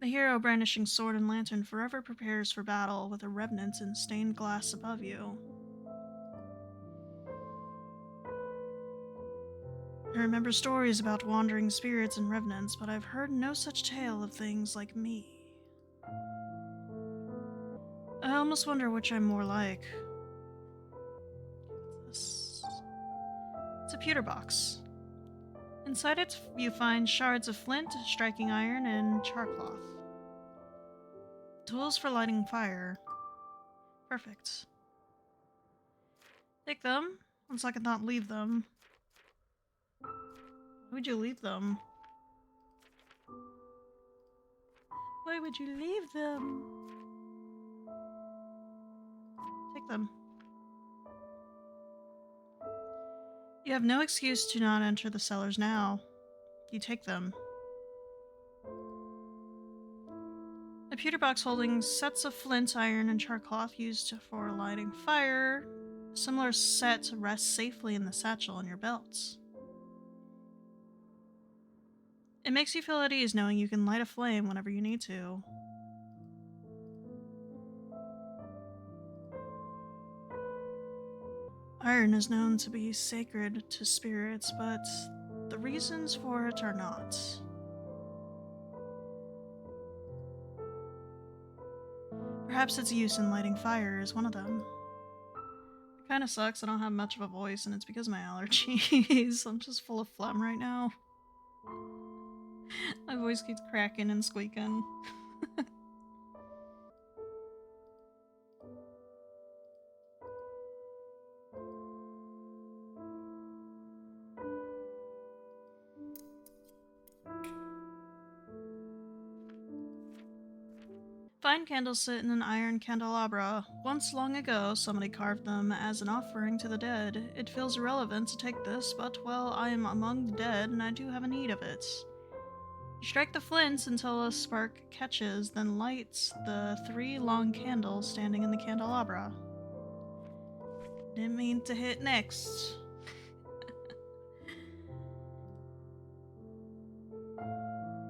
The hero brandishing sword and lantern forever prepares for battle with a revenant in stained glass above you. I remember stories about wandering spirits and revenants, but I've heard no such tale of things like me. I almost wonder which I'm more like. What's this? It's a pewter box. Inside it, you find shards of flint, striking iron, and charcloth. Tools for lighting fire. Perfect. Take them, once I could not leave them. Why would you leave them? Why would you leave them? Take them. You have no excuse to not enter the cellars now. You take them. A pewter box holding sets of flint, iron, and charcloth used for lighting fire. A similar set rests safely in the satchel on your belts. It makes you feel at ease knowing you can light a flame whenever you need to. Iron is known to be sacred to spirits, but the reasons for it are not. Perhaps its use in lighting fire is one of them. It kinda sucks, I don't have much of a voice, and it's because of my allergies. I'm just full of phlegm right now. My voice keeps cracking and squeaking. Fine candles sit in an iron candelabra. Once long ago, somebody carved them as an offering to the dead. It feels irrelevant to take this, but, well, I am among the dead and I do have a need of it. You strike the flints until a spark catches, then lights the 3 long candles standing in the candelabra. Didn't mean to hit next.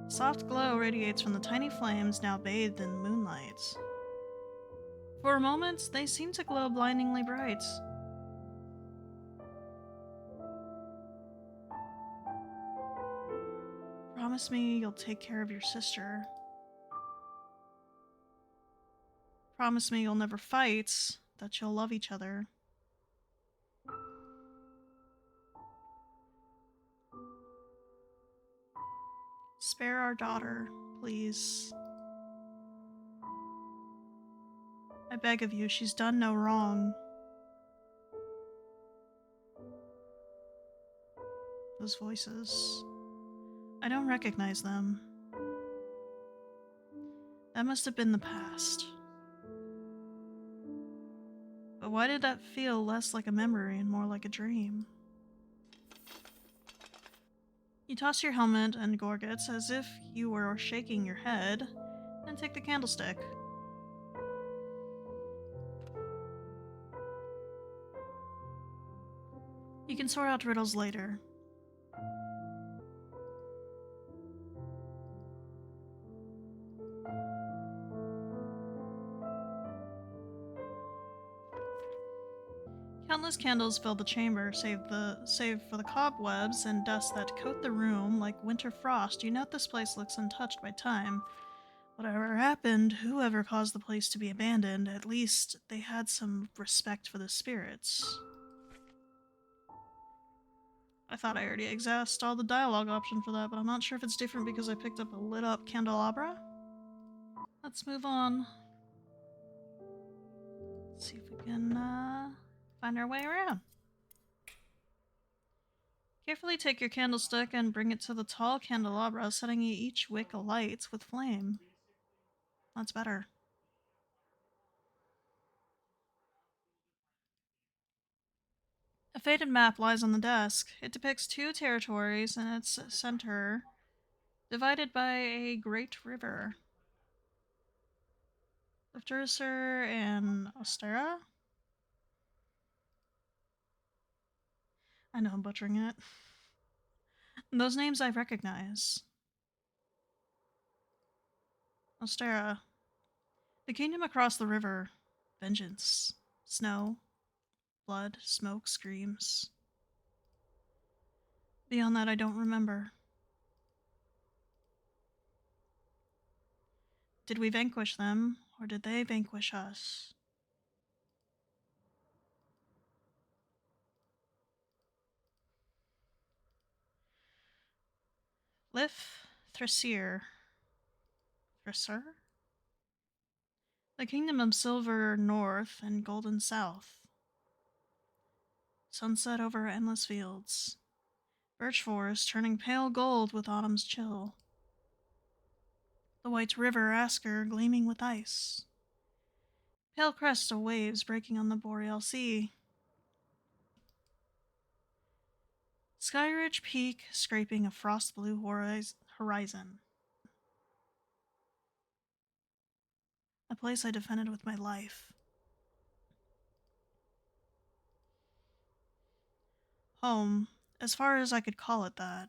Soft glow radiates from the tiny flames now bathed in moonlight. For a moment, they seem to glow blindingly bright. Promise me you'll take care of your sister. Promise me you'll never fight, that you'll love each other. Spare our daughter, please. I beg of you, she's done no wrong. Those voices. I don't recognize them. That must have been the past. But why did that feel less like a memory and more like a dream? You toss your helmet and gorgets as if you were shaking your head, and take the candlestick. You can sort out riddles later. Countless candles fill the chamber, save for the cobwebs and dust that coat the room like winter frost. You note this place looks untouched by time. Whatever happened, whoever caused the place to be abandoned, at least they had some respect for the spirits. I thought I already exhausted all the dialogue option for that, but I'm not sure if it's different because I picked up a lit up candelabra. Let's move on. Let's see if we can find our way around. Carefully take your candlestick and bring it to the tall candelabra, setting each wick alight with flame. That's better. A faded map lies on the desk. It depicts 2 territories in its center, divided by a great river. Lifturser and Ostera? I know I'm butchering it. Those names I recognize. Ostera. The kingdom across the river. Vengeance. Snow. Blood. Smoke. Screams. Beyond that, I don't remember. Did we vanquish them, or did they vanquish us? Lif Thrassir. Thrassir? The kingdom of Silver North and Golden South. Sunset over endless fields. Birch forest turning pale gold with autumn's chill. The white river Asker gleaming with ice. Pale crest of waves breaking on the boreal sea. Skyridge Peak scraping a frost blue horizon. A place I defended with my life. Home, as far as I could call it that.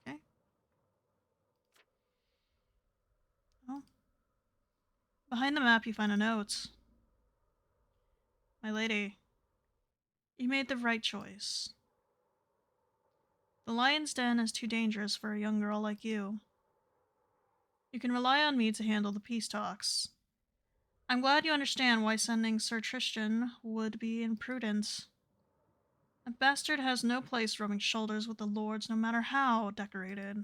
Okay. Well, behind the map you find a note. My lady, you made the right choice. The lion's den is too dangerous for a young girl like you. You can rely on me to handle the peace talks. I'm glad you understand why sending Sir Tristan would be imprudent. A bastard has no place rubbing shoulders with the lords, no matter how decorated.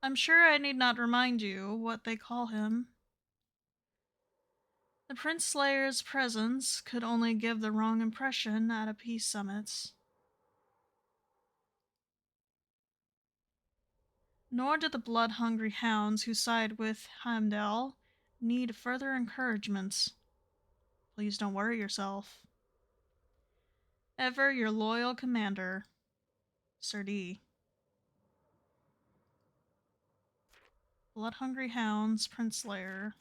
I'm sure I need not remind you what they call him. The Prince Slayer's presence could only give the wrong impression at a peace summit. Nor do the blood-hungry hounds who side with Heimdall need further encouragement. Please don't worry yourself. Ever your loyal commander, Sir D. Blood-hungry hounds, Prince Slayer.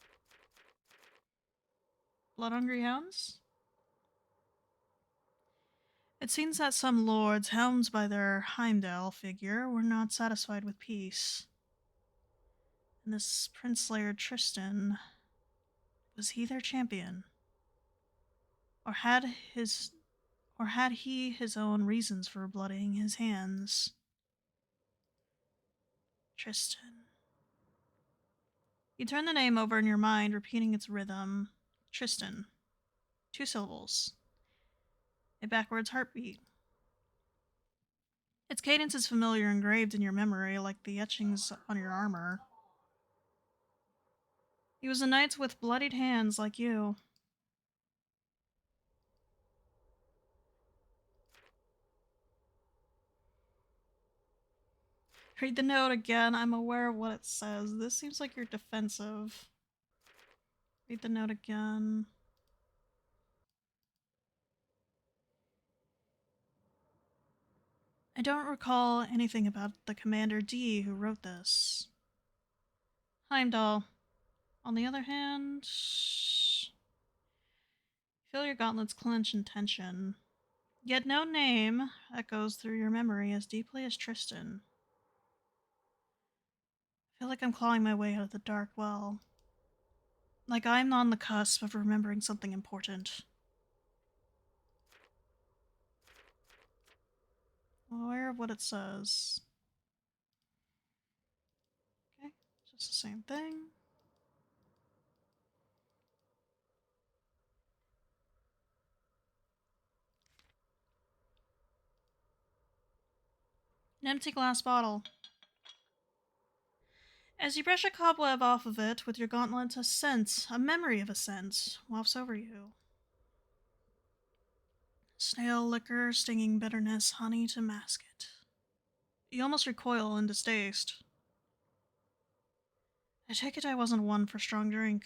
Blood-hungry hounds? It seems that some lords, helmed by their Heimdall figure, were not satisfied with peace. And this Prince Slayer Tristan, was he their champion? Or had he his own reasons for bloodying his hands? Tristan. You turn the name over in your mind, repeating its rhythm. Tristan. 2 syllables. A backwards heartbeat. Its cadence is familiar, engraved in your memory, like the etchings on your armor. He was a knight with bloodied hands like you. Read the note again. I'm aware of what it says. This seems like you're defensive. Read the note again. I don't recall anything about the Commander D who wrote this. Heimdall. On the other hand, feel your gauntlets clench in tension. Yet no name echoes through your memory as deeply as Tristan. I feel like I'm clawing my way out of the dark well. Like I'm on the cusp of remembering something important. I'm aware of what it says. Okay, just the same thing. An empty glass bottle. As you brush a cobweb off of it with your gauntlet, a scent, a memory of a scent, wafts over you. Stale liquor, stinging bitterness, honey to mask it. You almost recoil in distaste. I take it I wasn't one for strong drink.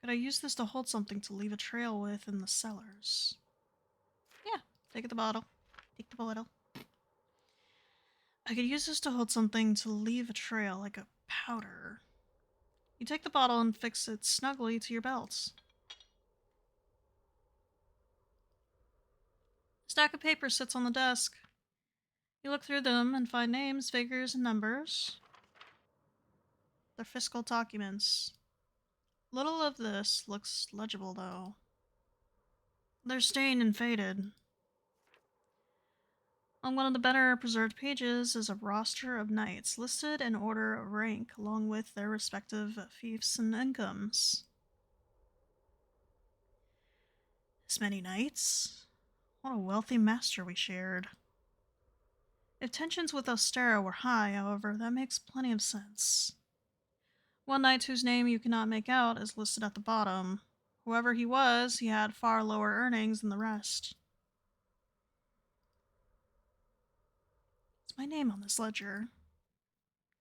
Could I use this to hold something to leave a trail with in the cellars? Yeah, take the bottle. Take the bottle. I could use this to hold something to leave a trail, like a powder. You take the bottle and fix it snugly to your belt. A stack of papers sits on the desk. You look through them and find names, figures, and numbers. They're fiscal documents. Little of this looks legible, though. They're stained and faded. On one of the better preserved pages is a roster of knights listed in order of rank, along with their respective fiefs and incomes. This many knights? What a wealthy master we shared. If tensions with Ostera were high, however, that makes plenty of sense. One knight whose name you cannot make out is listed at the bottom. Whoever he was, he had far lower earnings than the rest. It's my name on this ledger.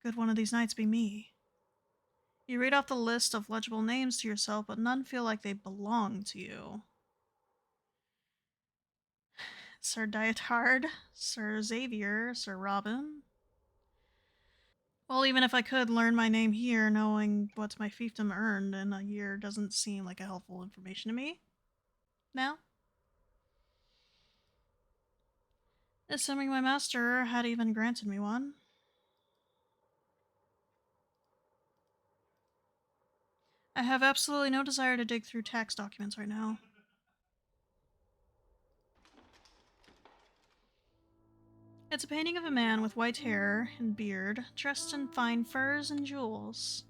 Could one of these knights be me? You read off the list of legible names to yourself, but none feel like they belong to you. Sir Dietard, Sir Xavier, Sir Robin. Well, even if I could learn my name here, knowing what my fiefdom earned in a year doesn't seem like a helpful information to me. Now? Assuming my master had even granted me one. I have absolutely no desire to dig through tax documents right now. It's a painting of a man with white hair and beard, dressed in fine furs and jewels.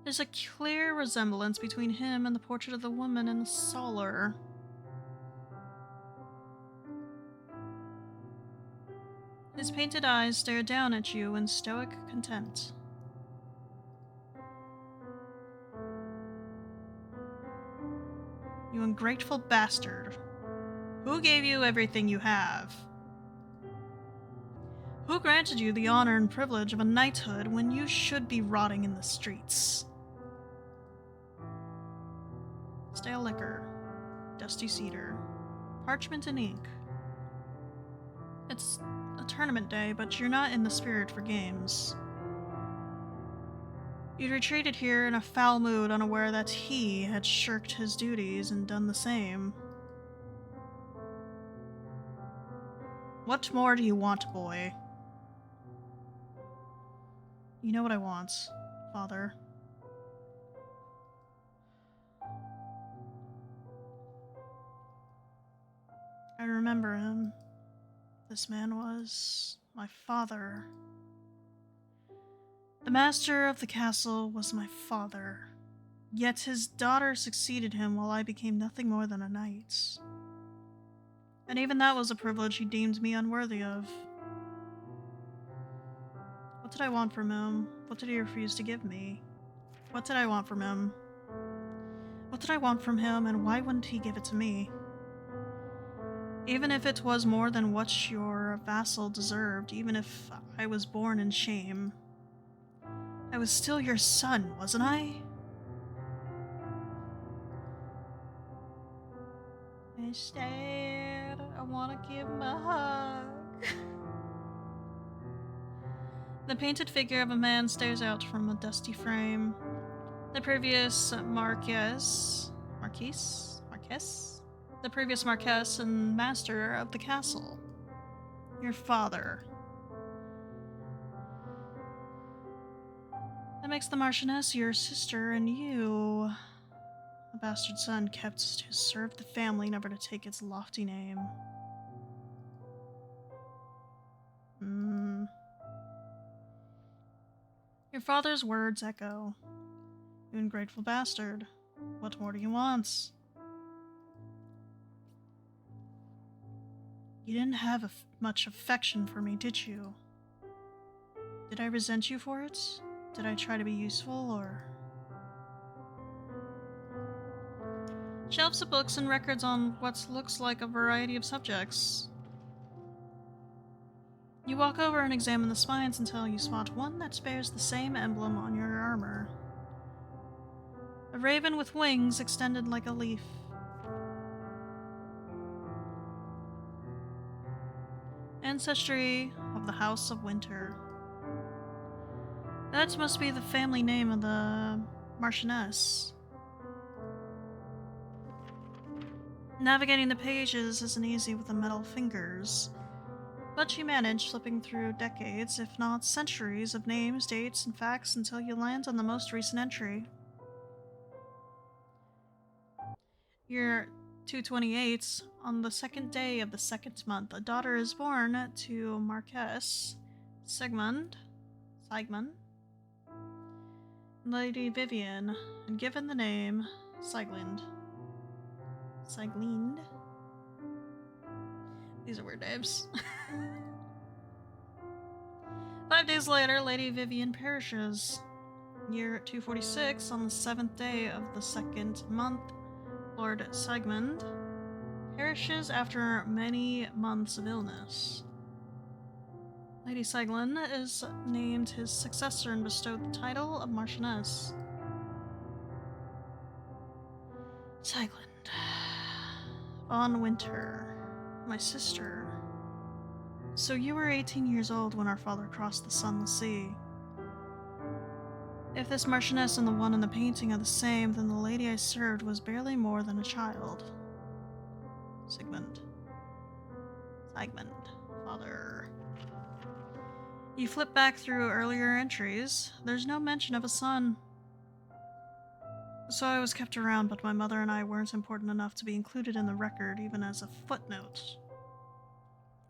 There's a clear resemblance between him and the portrait of the woman in the solar. His painted eyes stare down at you in stoic contempt. You ungrateful bastard. Who gave you everything you have? Who granted you the honor and privilege of a knighthood when you should be rotting in the streets? Stale liquor, dusty cedar, parchment and ink. It's a tournament day, but you're not in the spirit for games. You'd retreated here in a foul mood, unaware that he had shirked his duties and done the same. What more do you want, boy? You know what I want, father. I remember him. This man was my father. The master of the castle was my father. Yet his daughter succeeded him while I became nothing more than a knight. And even that was a privilege he deemed me unworthy of. What did I want from him? What did he refuse to give me? What did I want from him? What did I want from him, and why wouldn't he give it to me? Even if it was more than what your vassal deserved, even if I was born in shame, I was still your son, wasn't I? Instead, I want to give him a hug. The painted figure of a man stares out from a dusty frame. The previous Marquess? The previous Marquess and master of the castle. Your father. That makes the Marchioness your sister, and you, a bastard son kept to serve the family, never to take its lofty name. Your father's words echo. You ungrateful bastard. What more do you want? You didn't have much affection for me, did you? Did I resent you for it? Did I try to be useful, or... Shelves of books and records on what looks like a variety of subjects. You walk over and examine the spines until you spot one that bears the same emblem on your armor. A raven with wings extended like a leaf. Ancestry of the House of Winter. That must be the family name of the Marchioness. Navigating the pages isn't easy with the metal fingers. But she managed, flipping through decades, if not centuries, of names, dates, and facts until you land on the most recent entry. Year 228, on the second day of the second month, a daughter is born to Marquess Sigmund, Lady Vivian, and given the name Sieglind. These are weird names. 5 days later, Lady Vivian perishes. Year 246, on the 7th day of the second month, Lord Sigmund perishes after many months of illness. Lady Sieglin is named his successor and bestowed the title of Marchioness. Sieglind. Von Winter, my sister. So you were 18 years old when our father crossed the sunless sea. If this Marchioness and the one in the painting are the same, then the lady I served was barely more than a child. Sigmund, father. You flip back through earlier entries. There's no mention of a son. So I was kept around, but my mother and I weren't important enough to be included in the record, even as a footnote.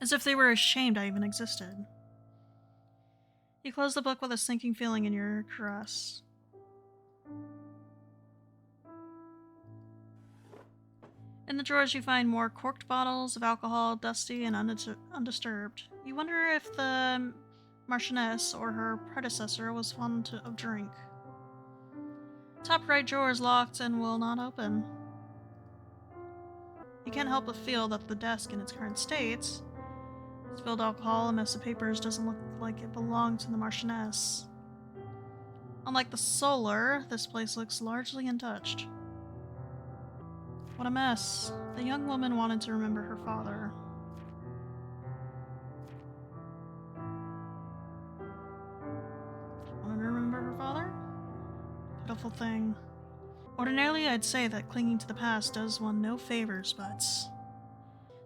As if they were ashamed I even existed. You close the book with a sinking feeling in your caress. In the drawers you find more corked bottles of alcohol, dusty and undisturbed. You wonder if the Marchioness or her predecessor was fond of drink. Top right drawer is locked and will not open. You can't help but feel that the desk in its current state, spilled alcohol, a mess of papers, doesn't look like it belonged to the Marchioness. Unlike the Solar, this place looks largely untouched. What a mess. The young woman wanted to remember her father. Wanted to remember her father? Pitiful thing. Ordinarily, I'd say that clinging to the past does one no favors, but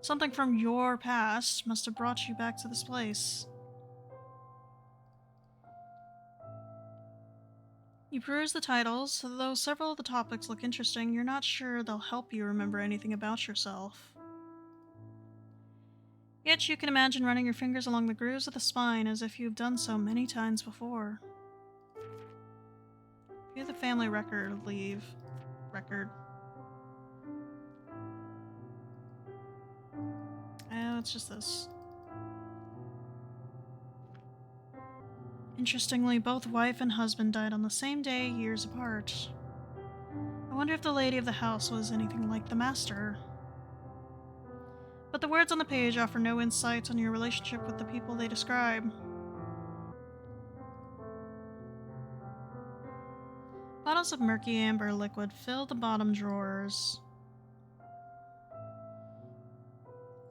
something from your past must have brought you back to this place. You peruse the titles, though several of the topics look interesting, you're not sure they'll help you remember anything about yourself. Yet you can imagine running your fingers along the grooves of the spine as if you've done so many times before. View the family record. Oh, it's just this. Interestingly, both wife and husband died on the same day, years apart. I wonder if the lady of the house was anything like the master. But the words on the page offer no insight on your relationship with the people they describe. Bottles of murky amber liquid fill the bottom drawers.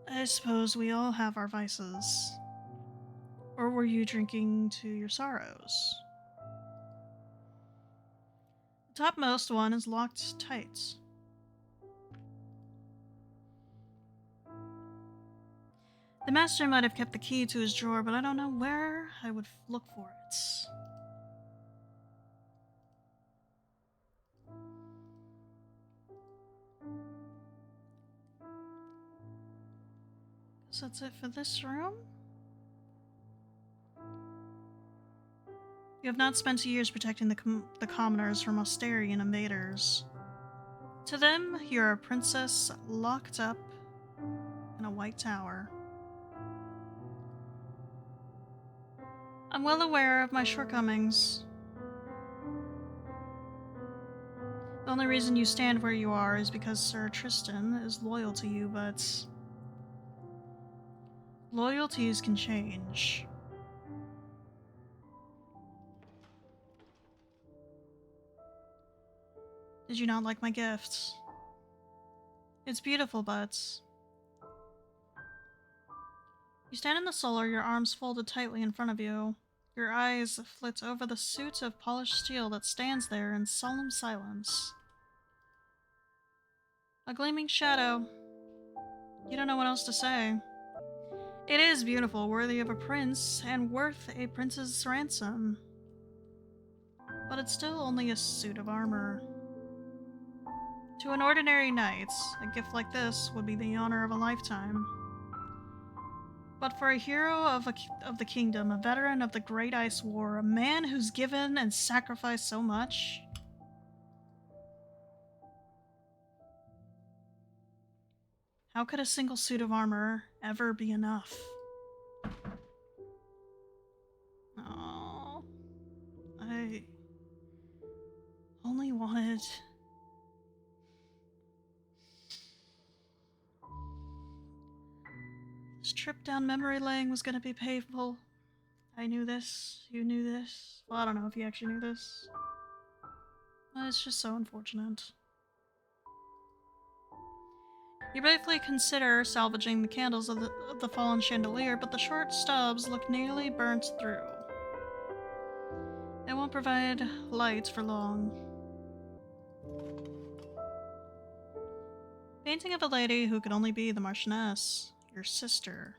I suppose we all have our vices. Or were you drinking to your sorrows? The topmost one is locked tight. The master might have kept the key to his drawer, but I don't know where I would look for it. So that's it for this room? You have not spent years protecting the commoners from Austerian invaders. To them, you're a princess locked up in a white tower. I'm well aware of my shortcomings. The only reason you stand where you are is because Sir Tristan is loyal to you, but loyalties can change. Did you not like my gift? It's beautiful, but you stand in the solar, your arms folded tightly in front of you. Your eyes flit over the suit of polished steel that stands there in solemn silence. A gleaming shadow. You don't know what else to say. It is beautiful, worthy of a prince, and worth a prince's ransom. But it's still only a suit of armor. To an ordinary knight, a gift like this would be the honor of a lifetime. But for a hero of the kingdom, a veteran of the Great Ice War, a man who's given and sacrificed so much, how could a single suit of armor ever be enough? Oh, I only wanted... This trip down memory lane was gonna be painful. I knew this. You knew this. Well, I don't know if you actually knew this. It's just so unfortunate. You briefly consider salvaging the candles of the fallen chandelier, but the short stubs look nearly burnt through. They won't provide light for long. Painting of a lady who could only be the Marchioness, your sister.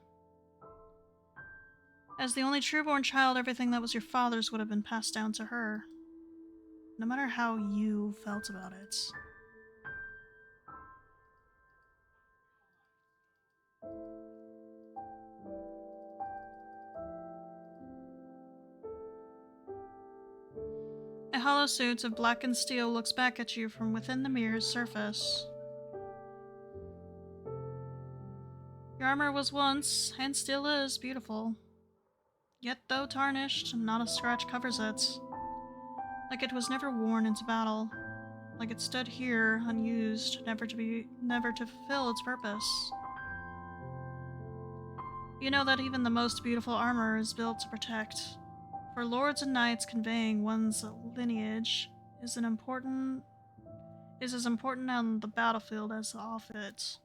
As the only true-born child, everything that was your father's would have been passed down to her. No matter how you felt about it. A hollow suit of blackened steel looks back at you from within the mirror's surface. Your armor was once, and still is, beautiful. Yet though tarnished, not a scratch covers it. Like it was never worn into battle. Like it stood here, unused, never to fulfill its purpose. You know that even the most beautiful armor is built to protect. For lords and knights, conveying one's lineage is as important on the battlefield as off it.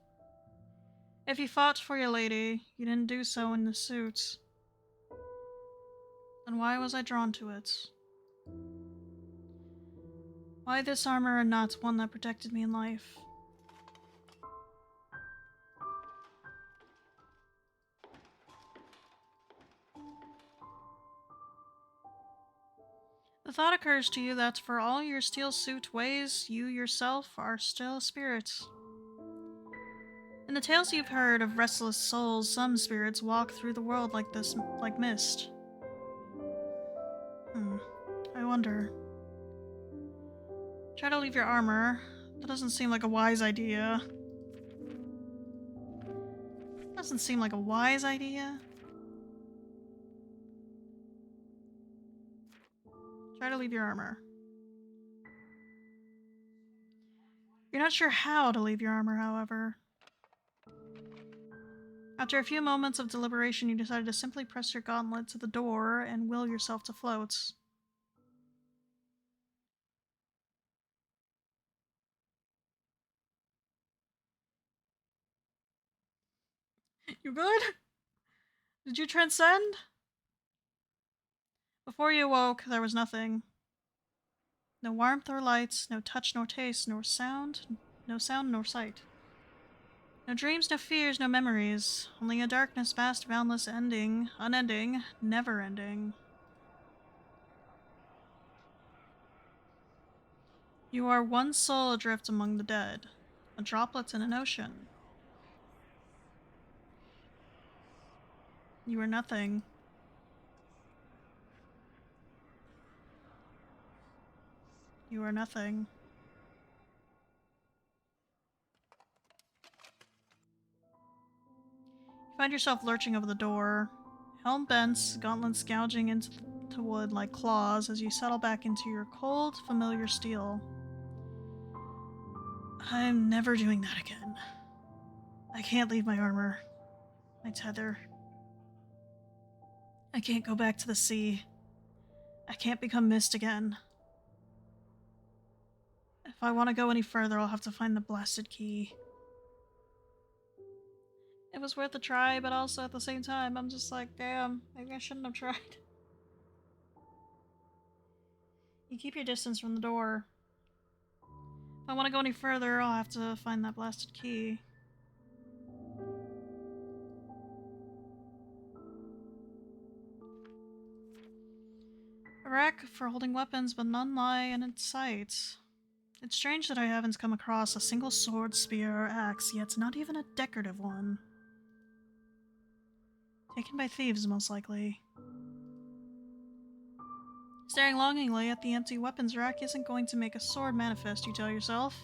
If you fought for your lady, you didn't do so in the suit. Then why was I drawn to it? Why this armor and not one that protected me in life? The thought occurs to you that for all your steel suit ways, you yourself are still a spirit. In the tales you've heard of restless souls, some spirits walk through the world like mist. I wonder. Try to leave your armor. That doesn't seem like a wise idea. Doesn't seem like a wise idea. Try to leave your armor. You're not sure how to leave your armor, however. After a few moments of deliberation, you decided to simply press your gauntlet to the door and will yourself to float. You good? Did you transcend? Before you awoke, there was nothing. No warmth or light, no touch nor taste, nor sound, no sound nor sight. No dreams, no fears, no memories. Only a darkness vast, boundless, ending, unending, never-ending. You are one soul adrift among the dead, a droplet in an ocean. You are nothing. You are nothing. You find yourself lurching over the door, helm bent, gauntlets gouging into wood like claws as you settle back into your cold, familiar steel. I'm never doing that again. I can't leave my armor, my tether. I can't go back to the sea. I can't become mist again. If I want to go any further, I'll have to find the blasted key. It was worth a try, but also at the same time, I'm just like, damn, maybe I shouldn't have tried. You keep your distance from the door. If I want to go any further, I'll have to find that blasted key. A rack for holding weapons, but none lie in its sight. It's strange that I haven't come across a single sword, spear, or axe, yet not even a decorative one. Taken by thieves, most likely. Staring longingly at the empty weapons rack isn't going to make a sword manifest, you tell yourself.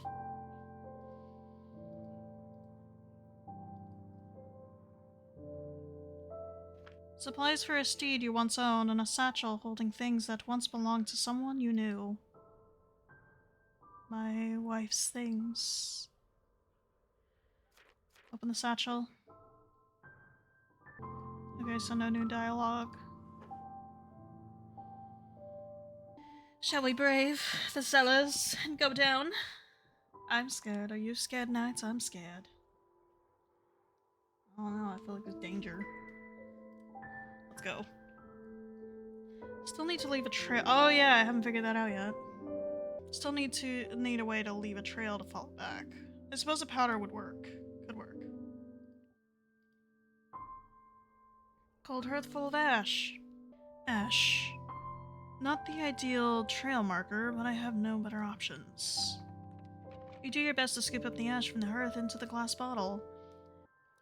Supplies for a steed you once owned, and a satchel holding things that once belonged to someone you knew. My wife's things. Open the satchel. Okay, so no new dialogue. Shall we brave the cellars and go down? I'm scared. Are you scared, Knights? I'm scared. Oh no, I feel like there's danger. Let's go. Still need to leave a trail. Oh yeah, I haven't figured that out yet. Still need a way to leave a trail to follow back. I suppose a powder would work. Could work. Cold hearth full of ash. Ash. Not the ideal trail marker, but I have no better options. You do your best to scoop up the ash from the hearth into the glass bottle.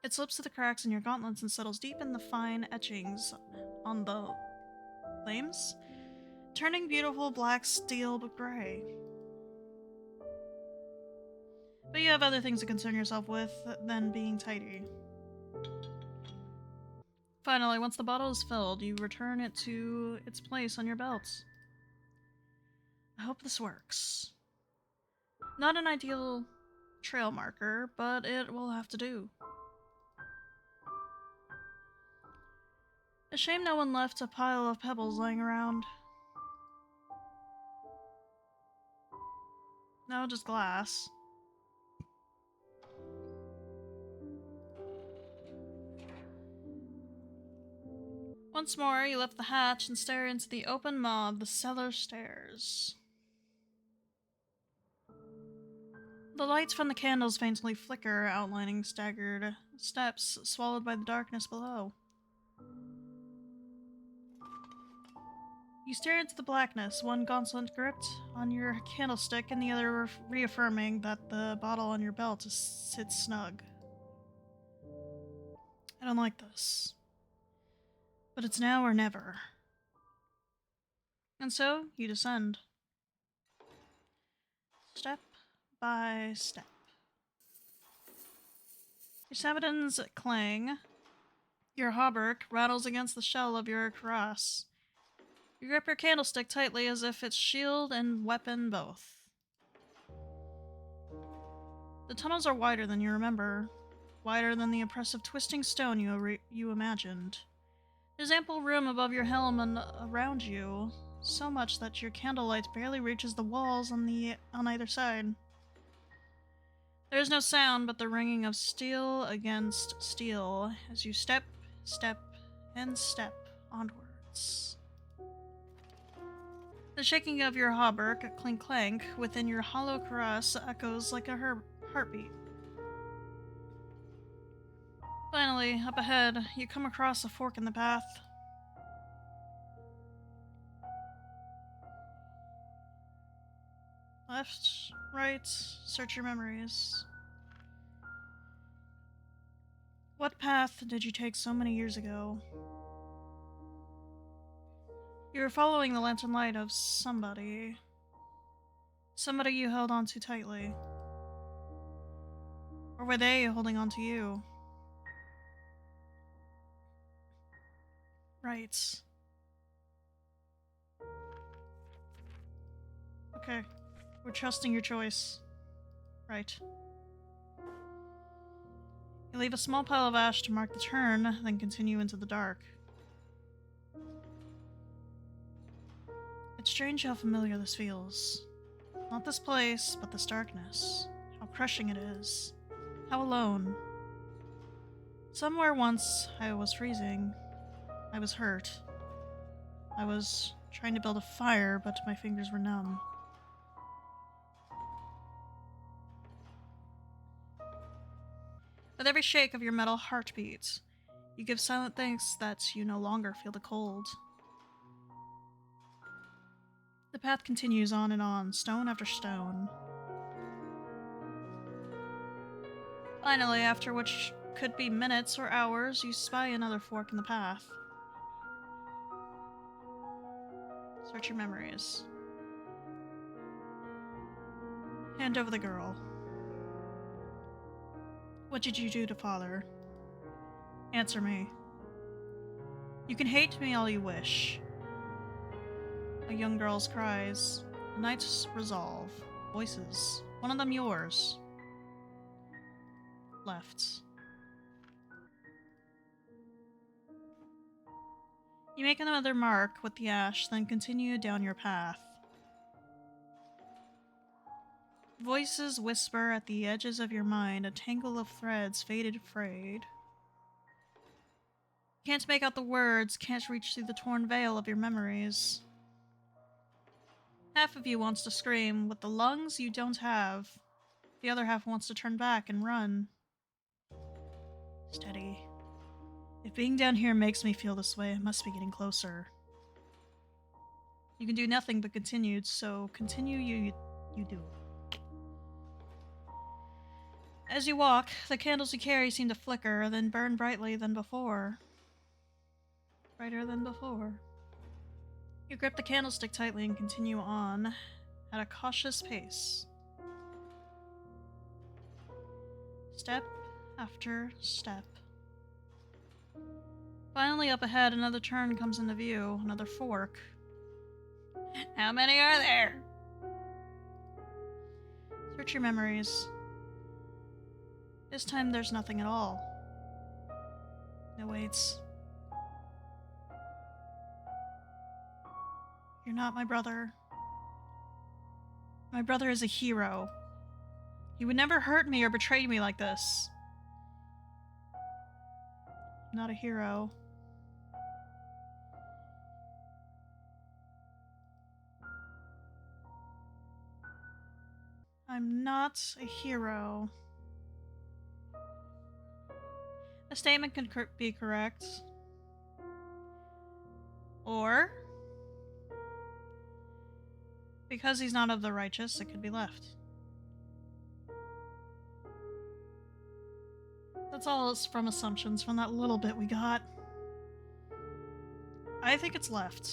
It slips through the cracks in your gauntlets and settles deep in the fine etchings on the flames, turning beautiful black steel but gray. But you have other things to concern yourself with than being tidy. Finally, once the bottle is filled, you return it to its place on your belt. I hope this works. Not an ideal trail marker, but it will have to do. A shame no one left a pile of pebbles lying around. No, just glass. Once more, you lift the hatch and stare into the open maw of the cellar stairs. The lights from the candles faintly flicker, outlining staggered steps swallowed by the darkness below. You stare into the blackness, one gauntlet gripped on your candlestick and the other reaffirming that the bottle on your belt sits snug. I don't like this. But it's now or never. And so, you descend. Step by step. Your sabbatins clang. Your hauberk rattles against the shell of your cuirass. You grip your candlestick tightly as if it's shield and weapon both. The tunnels are wider than you remember. Wider than the oppressive twisting stone you imagined. There's ample room above your helm and around you, so much that your candlelight barely reaches the walls on either side. There is no sound but the ringing of steel against steel as you step, and step onwards. The shaking of your hauberk, clink clank, within your hollow cuirass echoes like a heartbeat. Finally, up ahead, you come across a fork in the path. Left, right, search your memories. What path did you take so many years ago? You were following the lantern light of somebody. Somebody you held on to tightly. Or were they holding on to you? Right. Okay. We're trusting your choice. Right. You leave a small pile of ash to mark the turn, then continue into the dark. It's strange how familiar this feels. Not this place, but this darkness. How crushing it is. How alone. Somewhere once, I was freezing. I was hurt. I was trying to build a fire, but my fingers were numb. With every shake of your metal heartbeat, you give silent thanks that you no longer feel the cold. The path continues on and on, stone after stone. Finally, after which could be minutes or hours, you spy another fork in the path. Search your memories. Hand over the girl. What did you do to father? Answer me. You can hate me all you wish. A young girl's cries. A night's resolve. Voices. One of them yours. Left. You make another mark with the ash, then continue down your path. Voices whisper at the edges of your mind, a tangle of threads faded frayed. Can't make out the words, can't reach through the torn veil of your memories. Half of you wants to scream, with the lungs you don't have. The other half wants to turn back and run. Steady. If being down here makes me feel this way, I must be getting closer. You can do nothing but continue, so continue you do. As you walk, the candles you carry seem to flicker, then burn brightly than before. Brighter than before. You grip the candlestick tightly and continue on, at a cautious pace. Step after step. Finally, up ahead, another turn comes into view, another fork. How many are there? Search your memories. This time there's nothing at all. No waits. You're not my brother. My brother is a hero. He would never hurt me or betray me like this. I'm not a hero. I'm not a hero. A statement can be correct. Or, because he's not of the righteous, it could be left. That's all from assumptions from that little bit we got. I think it's left.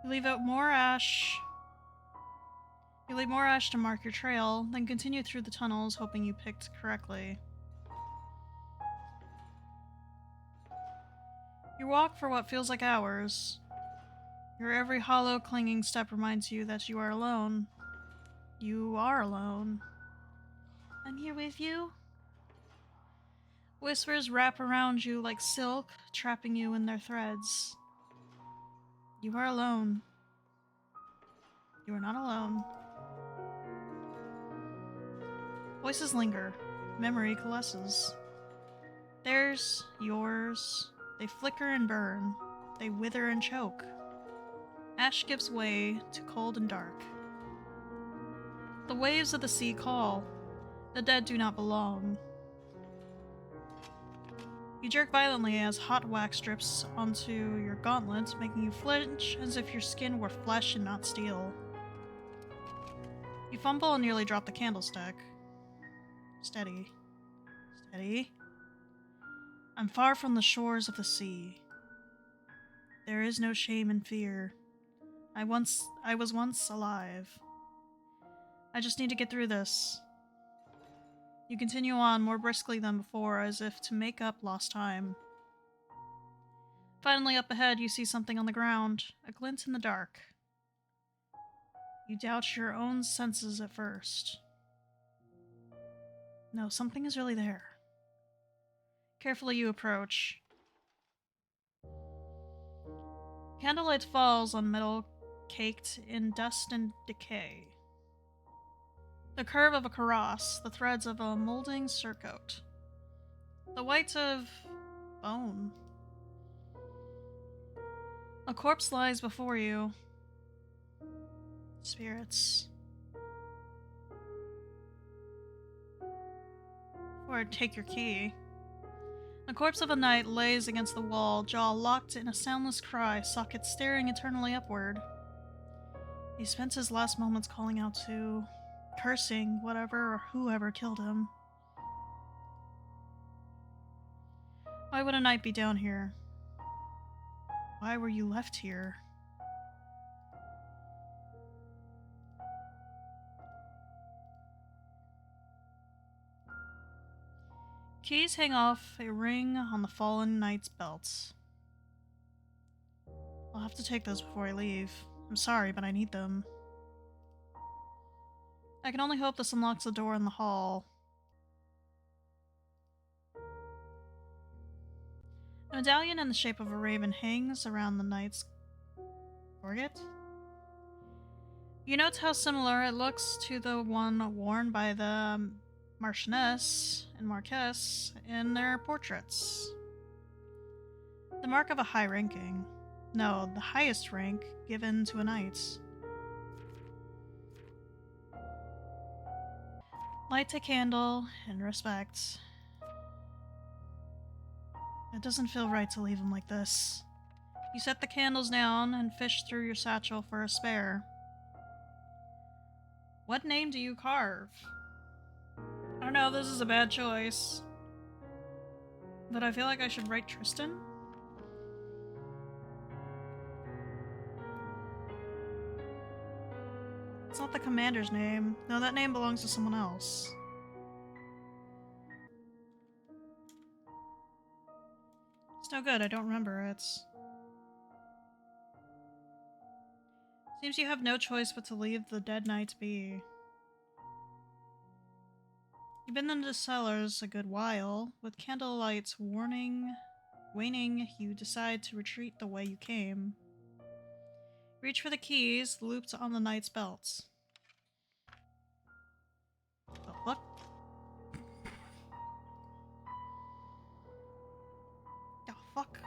You leave out more ash. You leave more ash to mark your trail, then continue through the tunnels, hoping you picked correctly. You walk for what feels like hours. Your every hollow, clinging step reminds you that you are alone. You are alone. I'm here with you. Whispers wrap around you like silk, trapping you in their threads. You are alone. You are not alone. Voices linger. Memory coalesces. Theirs, yours. They flicker and burn. They wither and choke. Ash gives way to cold and dark. The waves of the sea call. The dead do not belong. You jerk violently as hot wax drips onto your gauntlet, making you flinch as if your skin were flesh and not steel. You fumble and nearly drop the candlestick. Steady. Steady. I'm far from the shores of the sea. There is no shame and fear. I was once alive. I just need to get through this. You continue on more briskly than before, as if to make up lost time. Finally, up ahead, you see something on the ground, a glint in the dark. You doubt your own senses at first. No, something is really there. Carefully you approach. Candlelight falls on metal caked in dust and decay. The curve of a kaross, the threads of a molding surcoat. The white of bone. A corpse lies before you. Spirits. Or take your key. The corpse of a knight lays against the wall, jaw locked in a soundless cry, socket staring eternally upward. He spent his last moments calling out to, cursing whatever or whoever killed him. Why would a knight be down here? Why were you left here? Keys hang off a ring on the fallen knight's belt. I'll have to take those before I leave. I'm sorry, but I need them. I can only hope this unlocks the door in the hall. A medallion in the shape of a raven hangs around the knight's gorget. You note how similar it looks to the one worn by the Marchioness and Marquess in their portraits. The mark of a high ranking. No, the highest rank given to a knight. Light a candle in respect. It doesn't feel right to leave him like this. You set the candles down and fish through your satchel for a spare. What name do you carve? I don't know if this is a bad choice, but I feel like I should write Tristan. It's not the commander's name. No, that name belongs to someone else. It's no good, I don't remember it. Seems you have no choice but to leave the dead knights be. You've been in the cellars a good while. With candle lights waning, you decide to retreat the way you came. Reach for the keys looped on the knight's belts. The fuck? The fuck?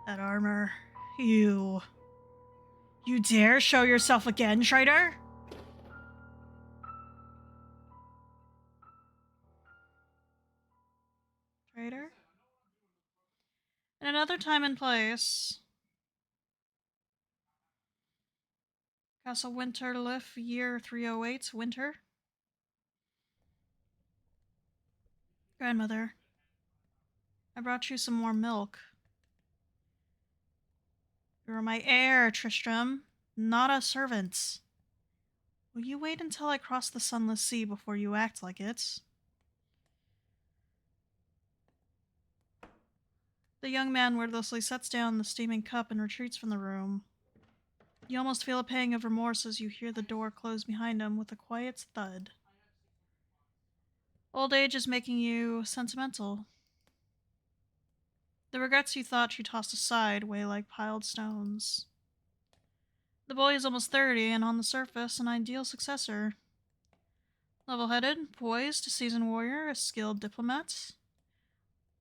That armor. You dare show yourself again, traitor? Traitor? In another time and place. Castle Winterliff, year 308, winter. Grandmother, I brought you some more milk. You're my heir, Tristram, not a servant. Will you wait until I cross the sunless sea before you act like it? The young man wordlessly sets down the steaming cup and retreats from the room. You almost feel a pang of remorse as you hear the door close behind him with a quiet thud. Old age is making you sentimental. The regrets you thought you tossed aside weigh like piled stones. The boy is almost 30 and on the surface an ideal successor. Level-headed, poised, a seasoned warrior, a skilled diplomat.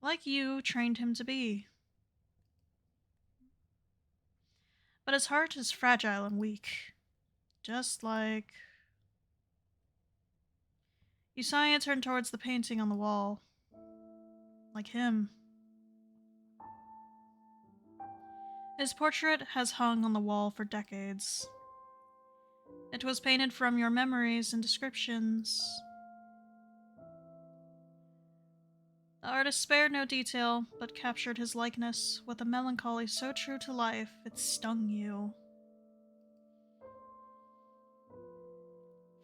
Like you trained him to be. But his heart is fragile and weak. Just like... You sigh and turn towards the painting on the wall. Like him. His portrait has hung on the wall for decades. It was painted from your memories and descriptions. The artist spared no detail, but captured his likeness with a melancholy so true to life it stung you.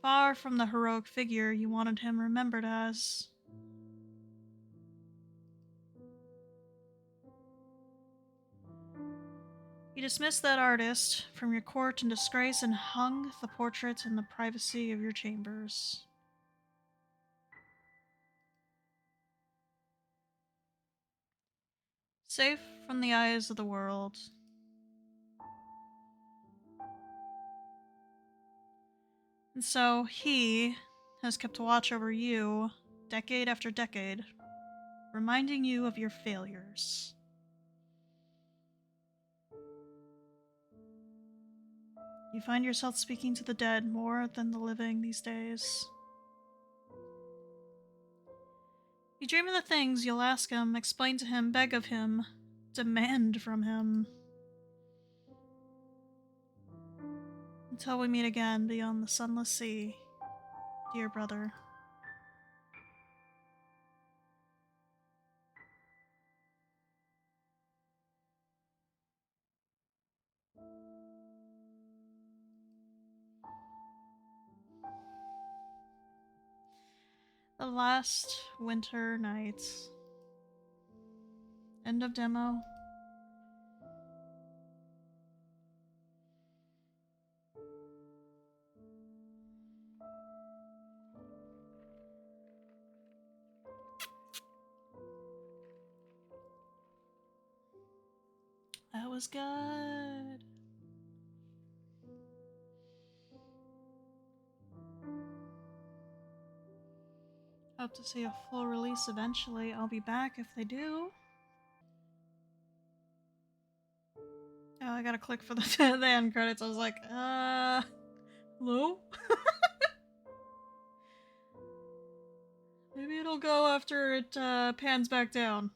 Far from the heroic figure you wanted him remembered as. You dismissed that artist from your court in disgrace and hung the portrait in the privacy of your chambers. Safe from the eyes of the world. And so he has kept watch over you, decade after decade, reminding you of your failures. You find yourself speaking to the dead more than the living these days. You dream of the things you'll ask him, explain to him, beg of him, demand from him. Until we meet again beyond the sunless sea, dear brother. The last winter nights. End of demo. That was good. Hope to see a full release eventually. I'll be back if they do. Oh, I gotta click for the, the end credits. I was like, hello? Maybe it'll go after it pans back down.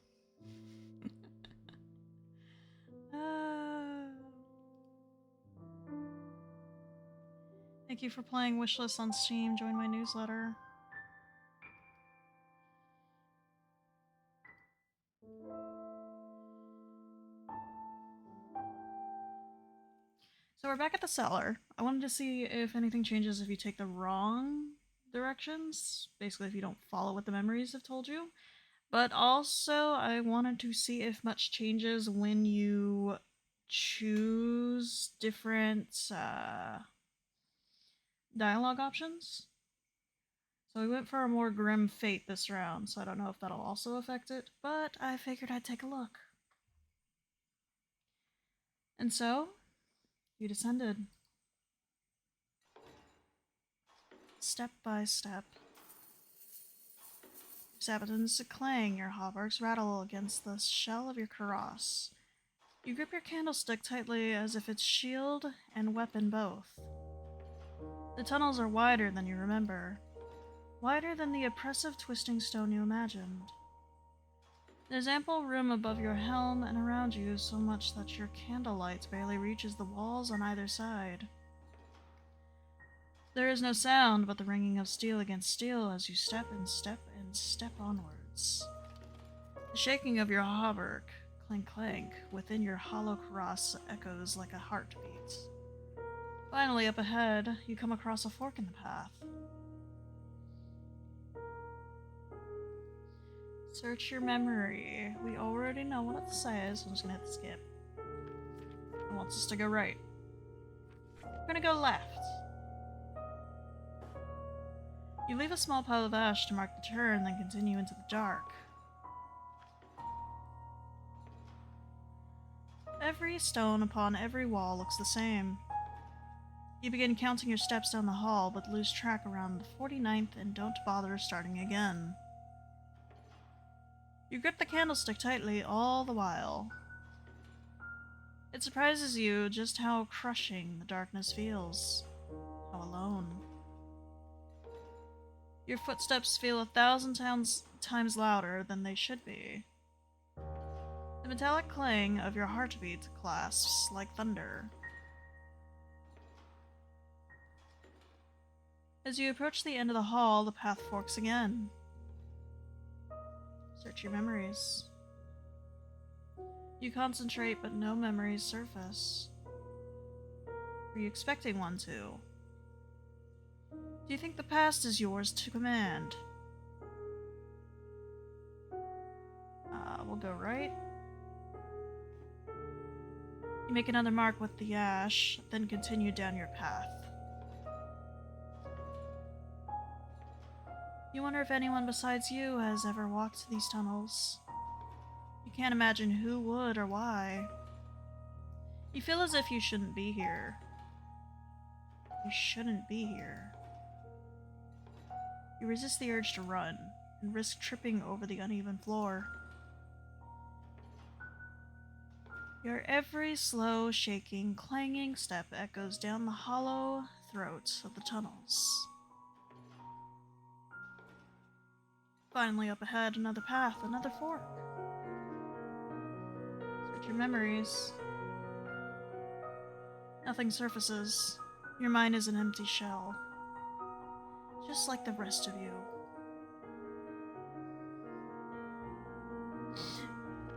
Thank you for playing Wishlist on Steam. Join my newsletter. So we're back at the cellar. I wanted to see if anything changes if you take the wrong directions. Basically, if you don't follow what the memories have told you. But also, I wanted to see if much changes when you choose different dialogue options. So we went for a more grim fate this round, so I don't know if that'll also affect it, but I figured I'd take a look. And so, you descended. Step by step. Sabatons clang, your hauberks rattle against the shell of your cuirass. You grip your candlestick tightly as if it's shield and weapon both. The tunnels are wider than you remember. Wider than the oppressive twisting stone you imagined. There's ample room above your helm and around you, so much that your candlelight barely reaches the walls on either side. There is no sound but the ringing of steel against steel as you step and step and step onwards. The shaking of your hauberk, clink clank, within your hollow cuirass echoes like a heartbeat. Finally, up ahead, you come across a fork in the path. Search your memory. We already know what it says. I'm just gonna hit skip. It wants us to go right. We're gonna go left. You leave a small pile of ash to mark the turn, then continue into the dark. Every stone upon every wall looks the same. You begin counting your steps down the hall, but lose track around the 49th and don't bother starting again. You grip the candlestick tightly all the while. It surprises you just how crushing the darkness feels. How alone. Your footsteps feel 1,000 times louder than they should be. The metallic clang of your heartbeat clasps like thunder. As you approach the end of the hall, the path forks again. Search your memories. You concentrate, but no memories surface. Were you expecting one to? Do you think the past is yours to command? We'll go right. You make another mark with the ash, then continue down your path. You wonder if anyone besides you has ever walked these tunnels. You can't imagine who would or why. You feel as if you shouldn't be here. You shouldn't be here. You resist the urge to run, and risk tripping over the uneven floor. Your every slow, shaking, clanging step echoes down the hollow throat of the tunnels. Finally up ahead, another path, another fork. Search your memories. Nothing surfaces. Your mind is an empty shell. Just like the rest of you.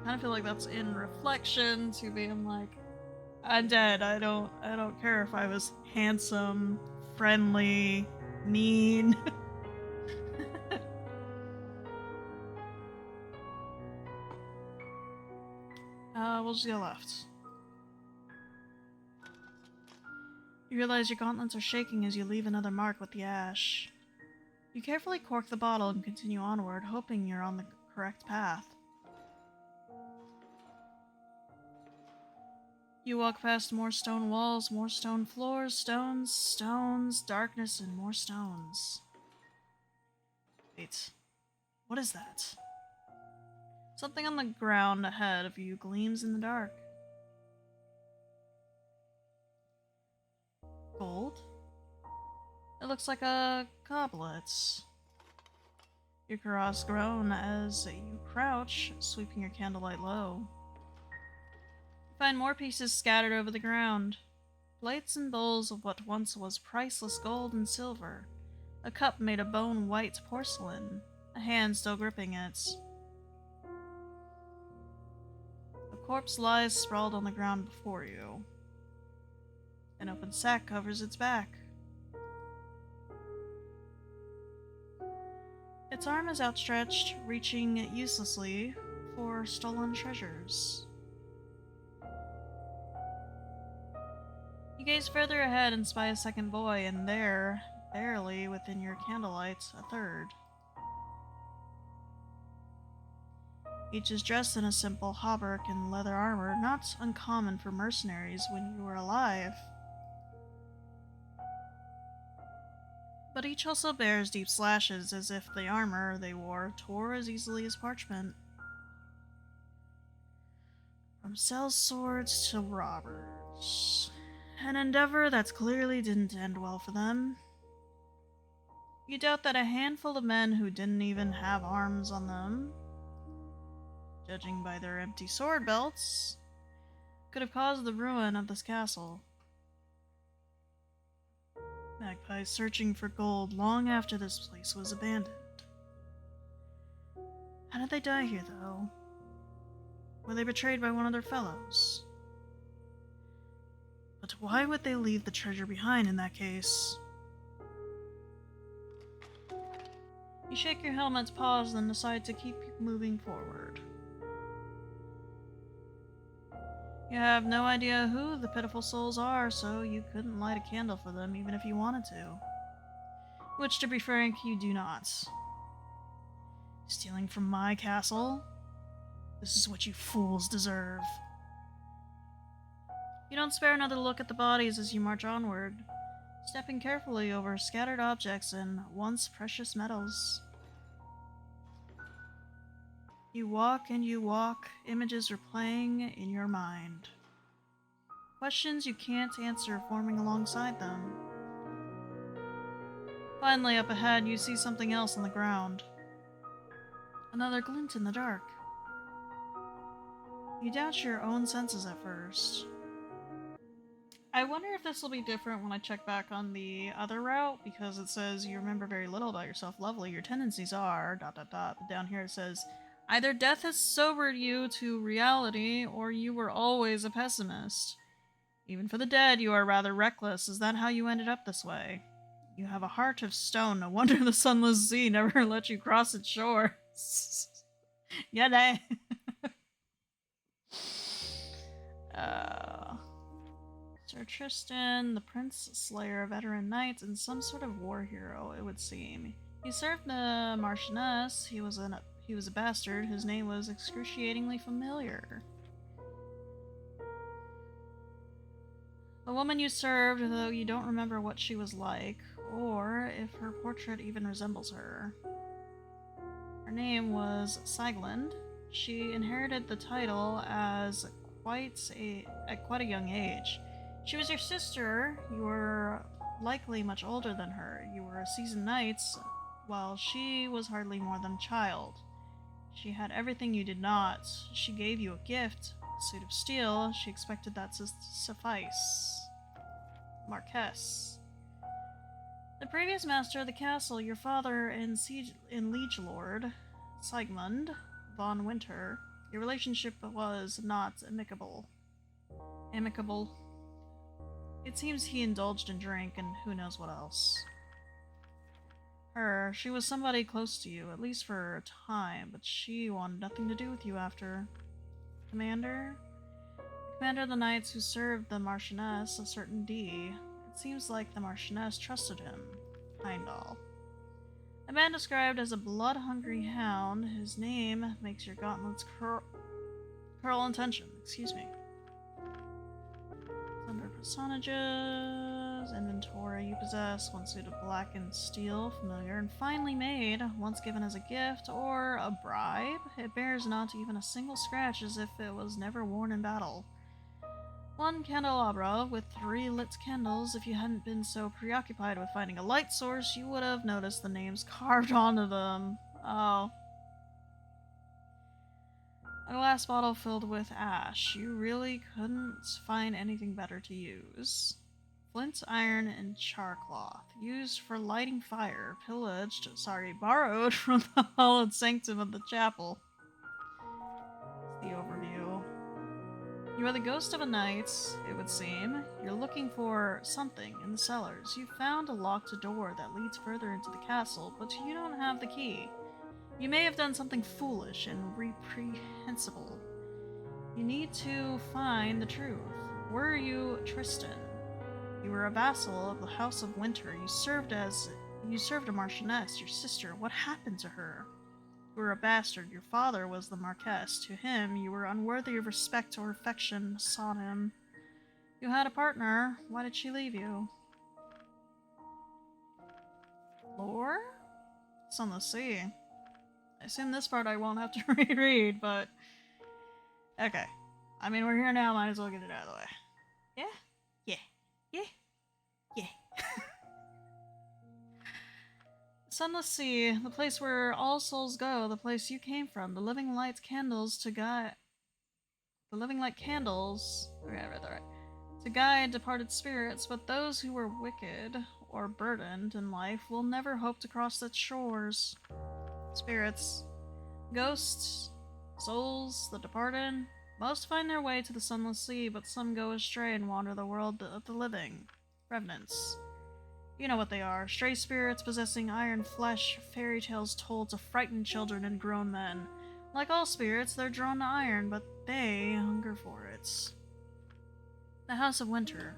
I kind of feel like that's in reflection to being like, I'm dead. I don't care if I was handsome, friendly, mean. We'll just go left. You realize your gauntlets are shaking as you leave another mark with the ash. You carefully cork the bottle and continue onward, hoping you're on the correct path. You walk past more stone walls, more stone floors, stones, stones, darkness, and more stones. Wait, what is that? Something on the ground ahead of you gleams in the dark. Gold? It looks like a goblet. Your karass groan as you crouch, sweeping your candlelight low. You find more pieces scattered over the ground. Plates and bowls of what once was priceless gold and silver. A cup made of bone-white porcelain. A hand still gripping it. A corpse lies sprawled on the ground before you. An open sack covers its back. Its arm is outstretched, reaching uselessly for stolen treasures. You gaze further ahead and spy a second boy, and there, barely within your candlelight, a third. Each is dressed in a simple hauberk and leather armor, not uncommon for mercenaries when you were alive. But each also bears deep slashes, as if the armor they wore tore as easily as parchment. From sellswords to robbers. An endeavor that clearly didn't end well for them. You doubt that a handful of men who didn't even have arms on them, judging by their empty sword belts, could have caused the ruin of this castle. Magpies searching for gold long after this place was abandoned. How did they die here, though? Were they betrayed by one of their fellows? But why would they leave the treasure behind in that case? You shake your helmet, pause, then decide to keep moving forward. You have no idea who the pitiful souls are, so you couldn't light a candle for them even if you wanted to. Which, to be frank, you do not. Stealing from my castle? This is what you fools deserve. You don't spare another look at the bodies as you march onward, stepping carefully over scattered objects and once precious metals. You walk and you walk, images replaying in your mind. Questions you can't answer forming alongside them. Finally, up ahead, you see something else on the ground. Another glint in the dark. You doubt your own senses at first. I wonder if this will be different when I check back on the other route, because it says you remember very little about yourself. Lovely, your tendencies are... ... But down here it says, either death has sobered you to reality, or you were always a pessimist. Even for the dead, you are rather reckless. Is that how you ended up this way? You have a heart of stone. No wonder the sunless sea never let you cross its shore. Yeah, Sir Tristan, the Prince Slayer, a veteran knight, and some sort of war hero, it would seem. He served the Marchioness. He was a bastard whose name was excruciatingly familiar. The woman you served, though you don't remember what she was like, or if her portrait even resembles her. Her name was Sigland. She inherited the title as at quite a young age. She was your sister. You were likely much older than her. You were a seasoned knight, Well, she was hardly more than a child. She had everything you did not. She gave you a gift, a suit of steel. She expected that to suffice. Marquess. The previous master of the castle, your father and liege lord, Sigmund von Winter, your relationship was not amicable. Amicable. It seems he indulged in drink and who knows what else. She was somebody close to you, at least for a time, but she wanted nothing to do with you after. Commander? The commander of the knights who served the Marchioness, a certain D. It seems like the Marchioness trusted him. Heimdall. A man described as a blood-hungry hound. His name makes your gauntlets curl in tension. Excuse me. Under personages, inventory, you possess one suit of black and steel, familiar and finely made, once given as a gift or a bribe. It bears not even a single scratch, as if it was never worn in battle. One candelabra with 3 lit candles. If you hadn't been so preoccupied with finding a light source, you would have noticed the names carved onto them. Oh. A glass bottle filled with ash. You really couldn't find anything better to use. Flint, iron, and charcloth. Used for lighting fire. Borrowed from the hallowed sanctum of the chapel. The overview. You are the ghost of a knight, it would seem. You're looking for something in the cellars. You found a locked door that leads further into the castle, but you don't have the key. You may have done something foolish and reprehensible. You need to find the truth. Were you Tristan? You were a vassal of the House of Winter. You served a Marchioness, your sister. What happened to her? You were a bastard. Your father was the Marquess. To him, you were unworthy of respect or affection. Sought him. You had a partner. Why did she leave you? Lore? It's on the sea. I assume this part I won't have to reread, but... Okay. I mean, we're here now, might as well get it out of the way. Yeah? Yeah. Yeah. Yeah. Sunless Sea, the place where all souls go, the place you came from, the living light candles to guide... The living light candles... Okay, I read that right. To guide departed spirits, but those who were wicked or burdened in life will never hope to cross its shores. Spirits. Ghosts, souls, the departed, most find their way to the Sunless Sea, but some go astray and wander the world of the living. Revenants. You know what they are. Stray spirits possessing iron flesh, fairy tales told to frighten children and grown men. Like all spirits, they're drawn to iron, but they hunger for it. The House of Winter.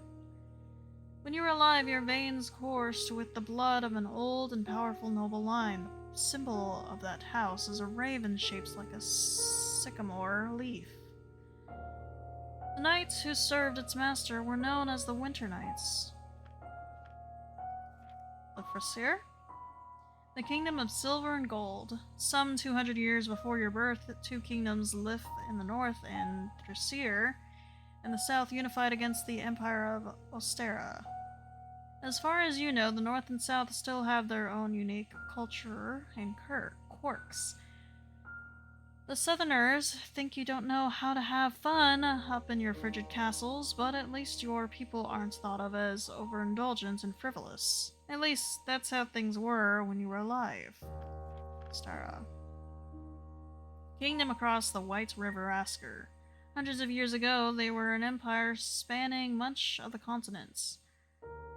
When you were alive, your veins coursed with the blood of an old and powerful noble line. The symbol of that house is a raven shaped like a sycamore leaf. The knights who served its master were known as the Winter Knights. The Frasier? The kingdom of silver and gold. Some 200 years before your birth, 2 kingdoms, Lif in the north and Frasier in the south, unified against the empire of Ostera. As far as you know, the North and South still have their own unique culture and quirks. The Southerners think you don't know how to have fun up in your frigid castles, but at least your people aren't thought of as overindulgent and frivolous. At least that's how things were when you were alive. Stara. Kingdom across the White River Asker. Hundreds of years ago, they were an empire spanning much of the continents.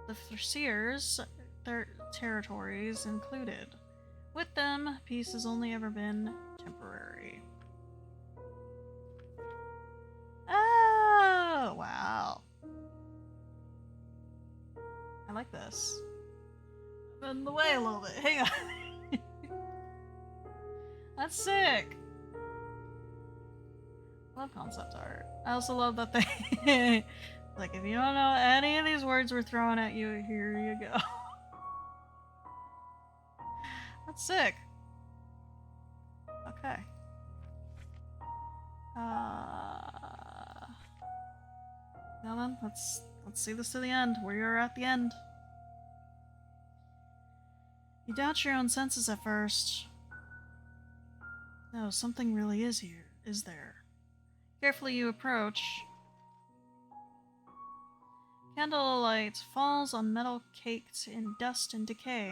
The Frasiers, their territories included. With them, peace has only ever been temporary. Oh, wow. I like this. I'm in the way a little bit. Hang on. That's sick. Love concept art. I also love that they... Like, if you don't know any of these words we're throwing at you, here you go. That's sick. Okay. Now then, let's see this to the end. We are at the end. You doubt your own senses at first. No, something really is here, is there? Carefully you approach. Candlelight falls on metal caked in dust and decay.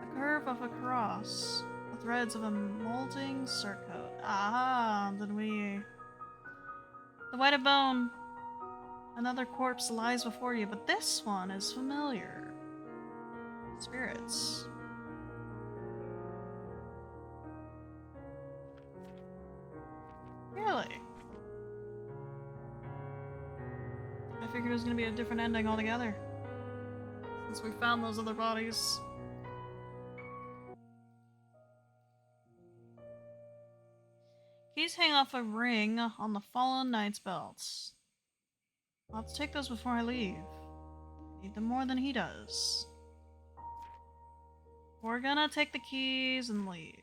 The curve of a cross. The threads of a molding surcoat. Ah, then we... The white of bone. Another corpse lies before you, but this one is familiar. Spirits. Really? I figured it was gonna be a different ending altogether. Since we found those other bodies. Keys hang off a ring on the fallen knight's belt. I'll have to take those before I leave. I need them more than he does. We're gonna take the keys and leave.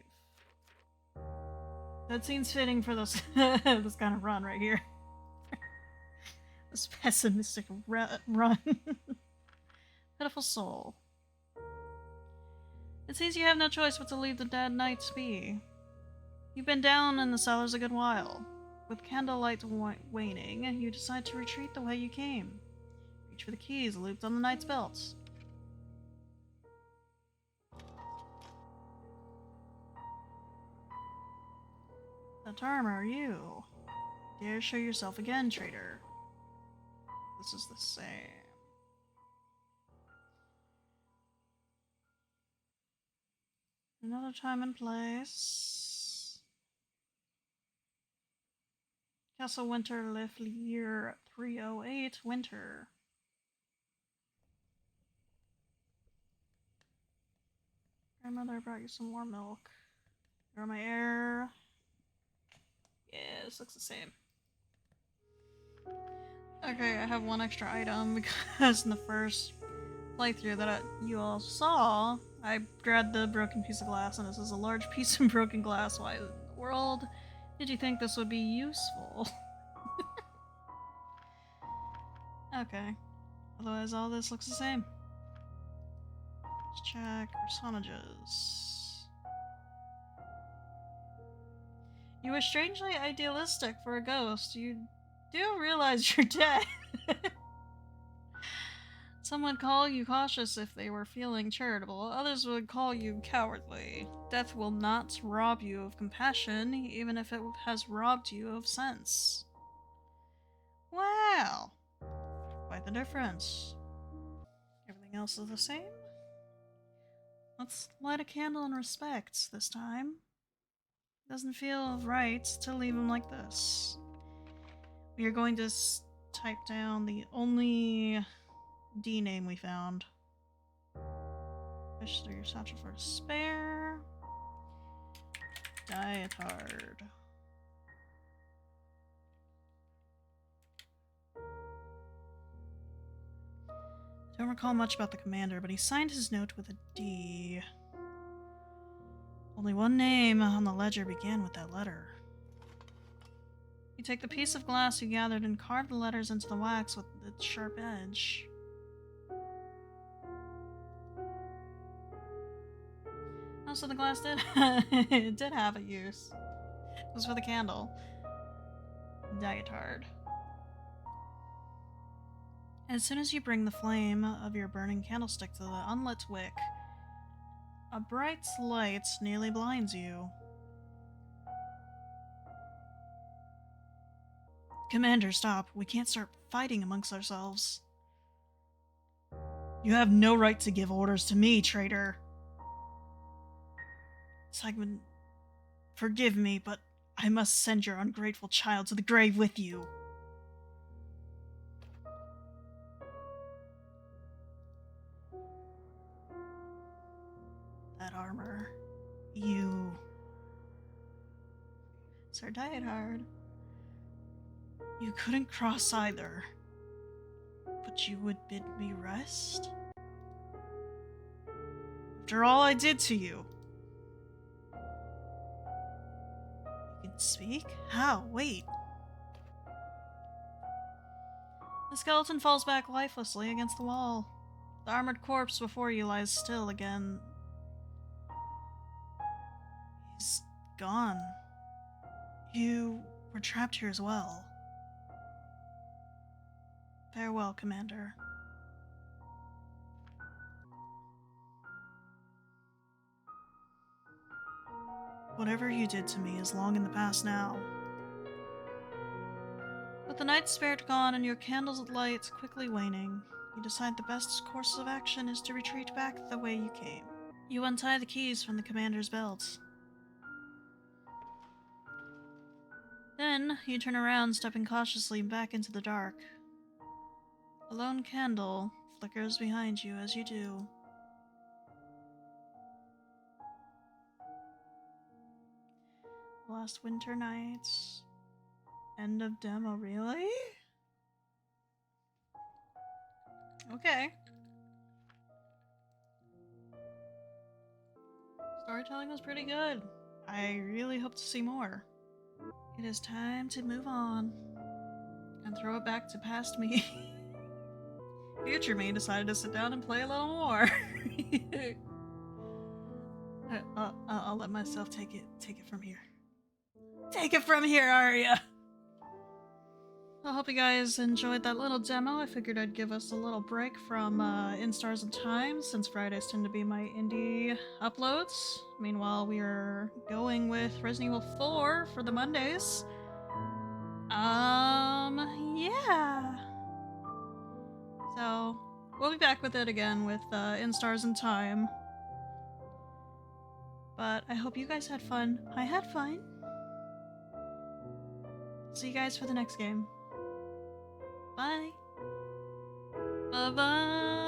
That seems fitting for this this kind of run right here. This pessimistic run. Pitiful soul. It seems you have no choice but to leave the dead knights be. You've been down in the cellars a good while. With candlelight waning, you decide to retreat the way you came. Reach for the keys looped on the knight's belt. That armor, you. Dare show yourself again, traitor. This is the same. Another time and place. Castle Winterliff, year 308, winter. Grandmother brought you some more milk. Here are my air. Yeah, this looks the same. Okay, I have one extra item because in the first playthrough that you all saw, I grabbed the broken piece of glass, and this is a large piece of broken glass. Why in the world did you think this would be useful? Okay. Otherwise, all this looks the same. Let's check personages. You were strangely idealistic for a ghost. You do realize you're dead. Some would call you cautious if they were feeling charitable. Others would call you cowardly. Death will not rob you of compassion, even if it has robbed you of sense. Wow. Quite the difference. Everything else is the same? Let's light a candle in respect this time. It doesn't feel right to leave him like this. We are going to type down the only D name we found. Fish through your satchel for despair. Dietard. Don't recall much about the commander, but he signed his note with a D. Only one name on the ledger began with that letter. You take the piece of glass you gathered and carve the letters into the wax with its sharp edge. Oh, so the glass did it did have a use. It was for the candle. Dietard. As soon as you bring the flame of your burning candlestick to the unlit wick, a bright light nearly blinds you. Commander, stop. We can't start fighting amongst ourselves. You have no right to give orders to me, traitor. Sigmund, forgive me, but I must send your ungrateful child to the grave with you. That armor. You. Sir Diethard. You couldn't cross either. But you would bid me rest? After all I did to you. You can speak? How? Wait. The skeleton falls back lifelessly against the wall. The armored corpse before you lies still again. He's gone. You were trapped here as well. Farewell, Commander. Whatever you did to me is long in the past now. With the night spirit gone and your candle's light quickly waning, you decide the best course of action is to retreat back the way you came. You untie the keys from the commander's belt. Then, you turn around, stepping cautiously back into the dark. A lone candle flickers behind you as you do. Last winter nights. End of demo, really? Okay. Storytelling was pretty good. I really hope to see more. It is time to move on and throw it back to past me. Future me decided to sit down and play a little more. I'll let myself take it from here. Take it from here, Aria! I hope you guys enjoyed that little demo. I figured I'd give us a little break from In Stars and Time, since Fridays tend to be my indie uploads. Meanwhile, we are going with Resident Evil 4 for the Mondays. Yeah. So, we'll be back with it again with In Stars and Time. But I hope you guys had fun. I had fun. See you guys for the next game. Bye. Bye-bye.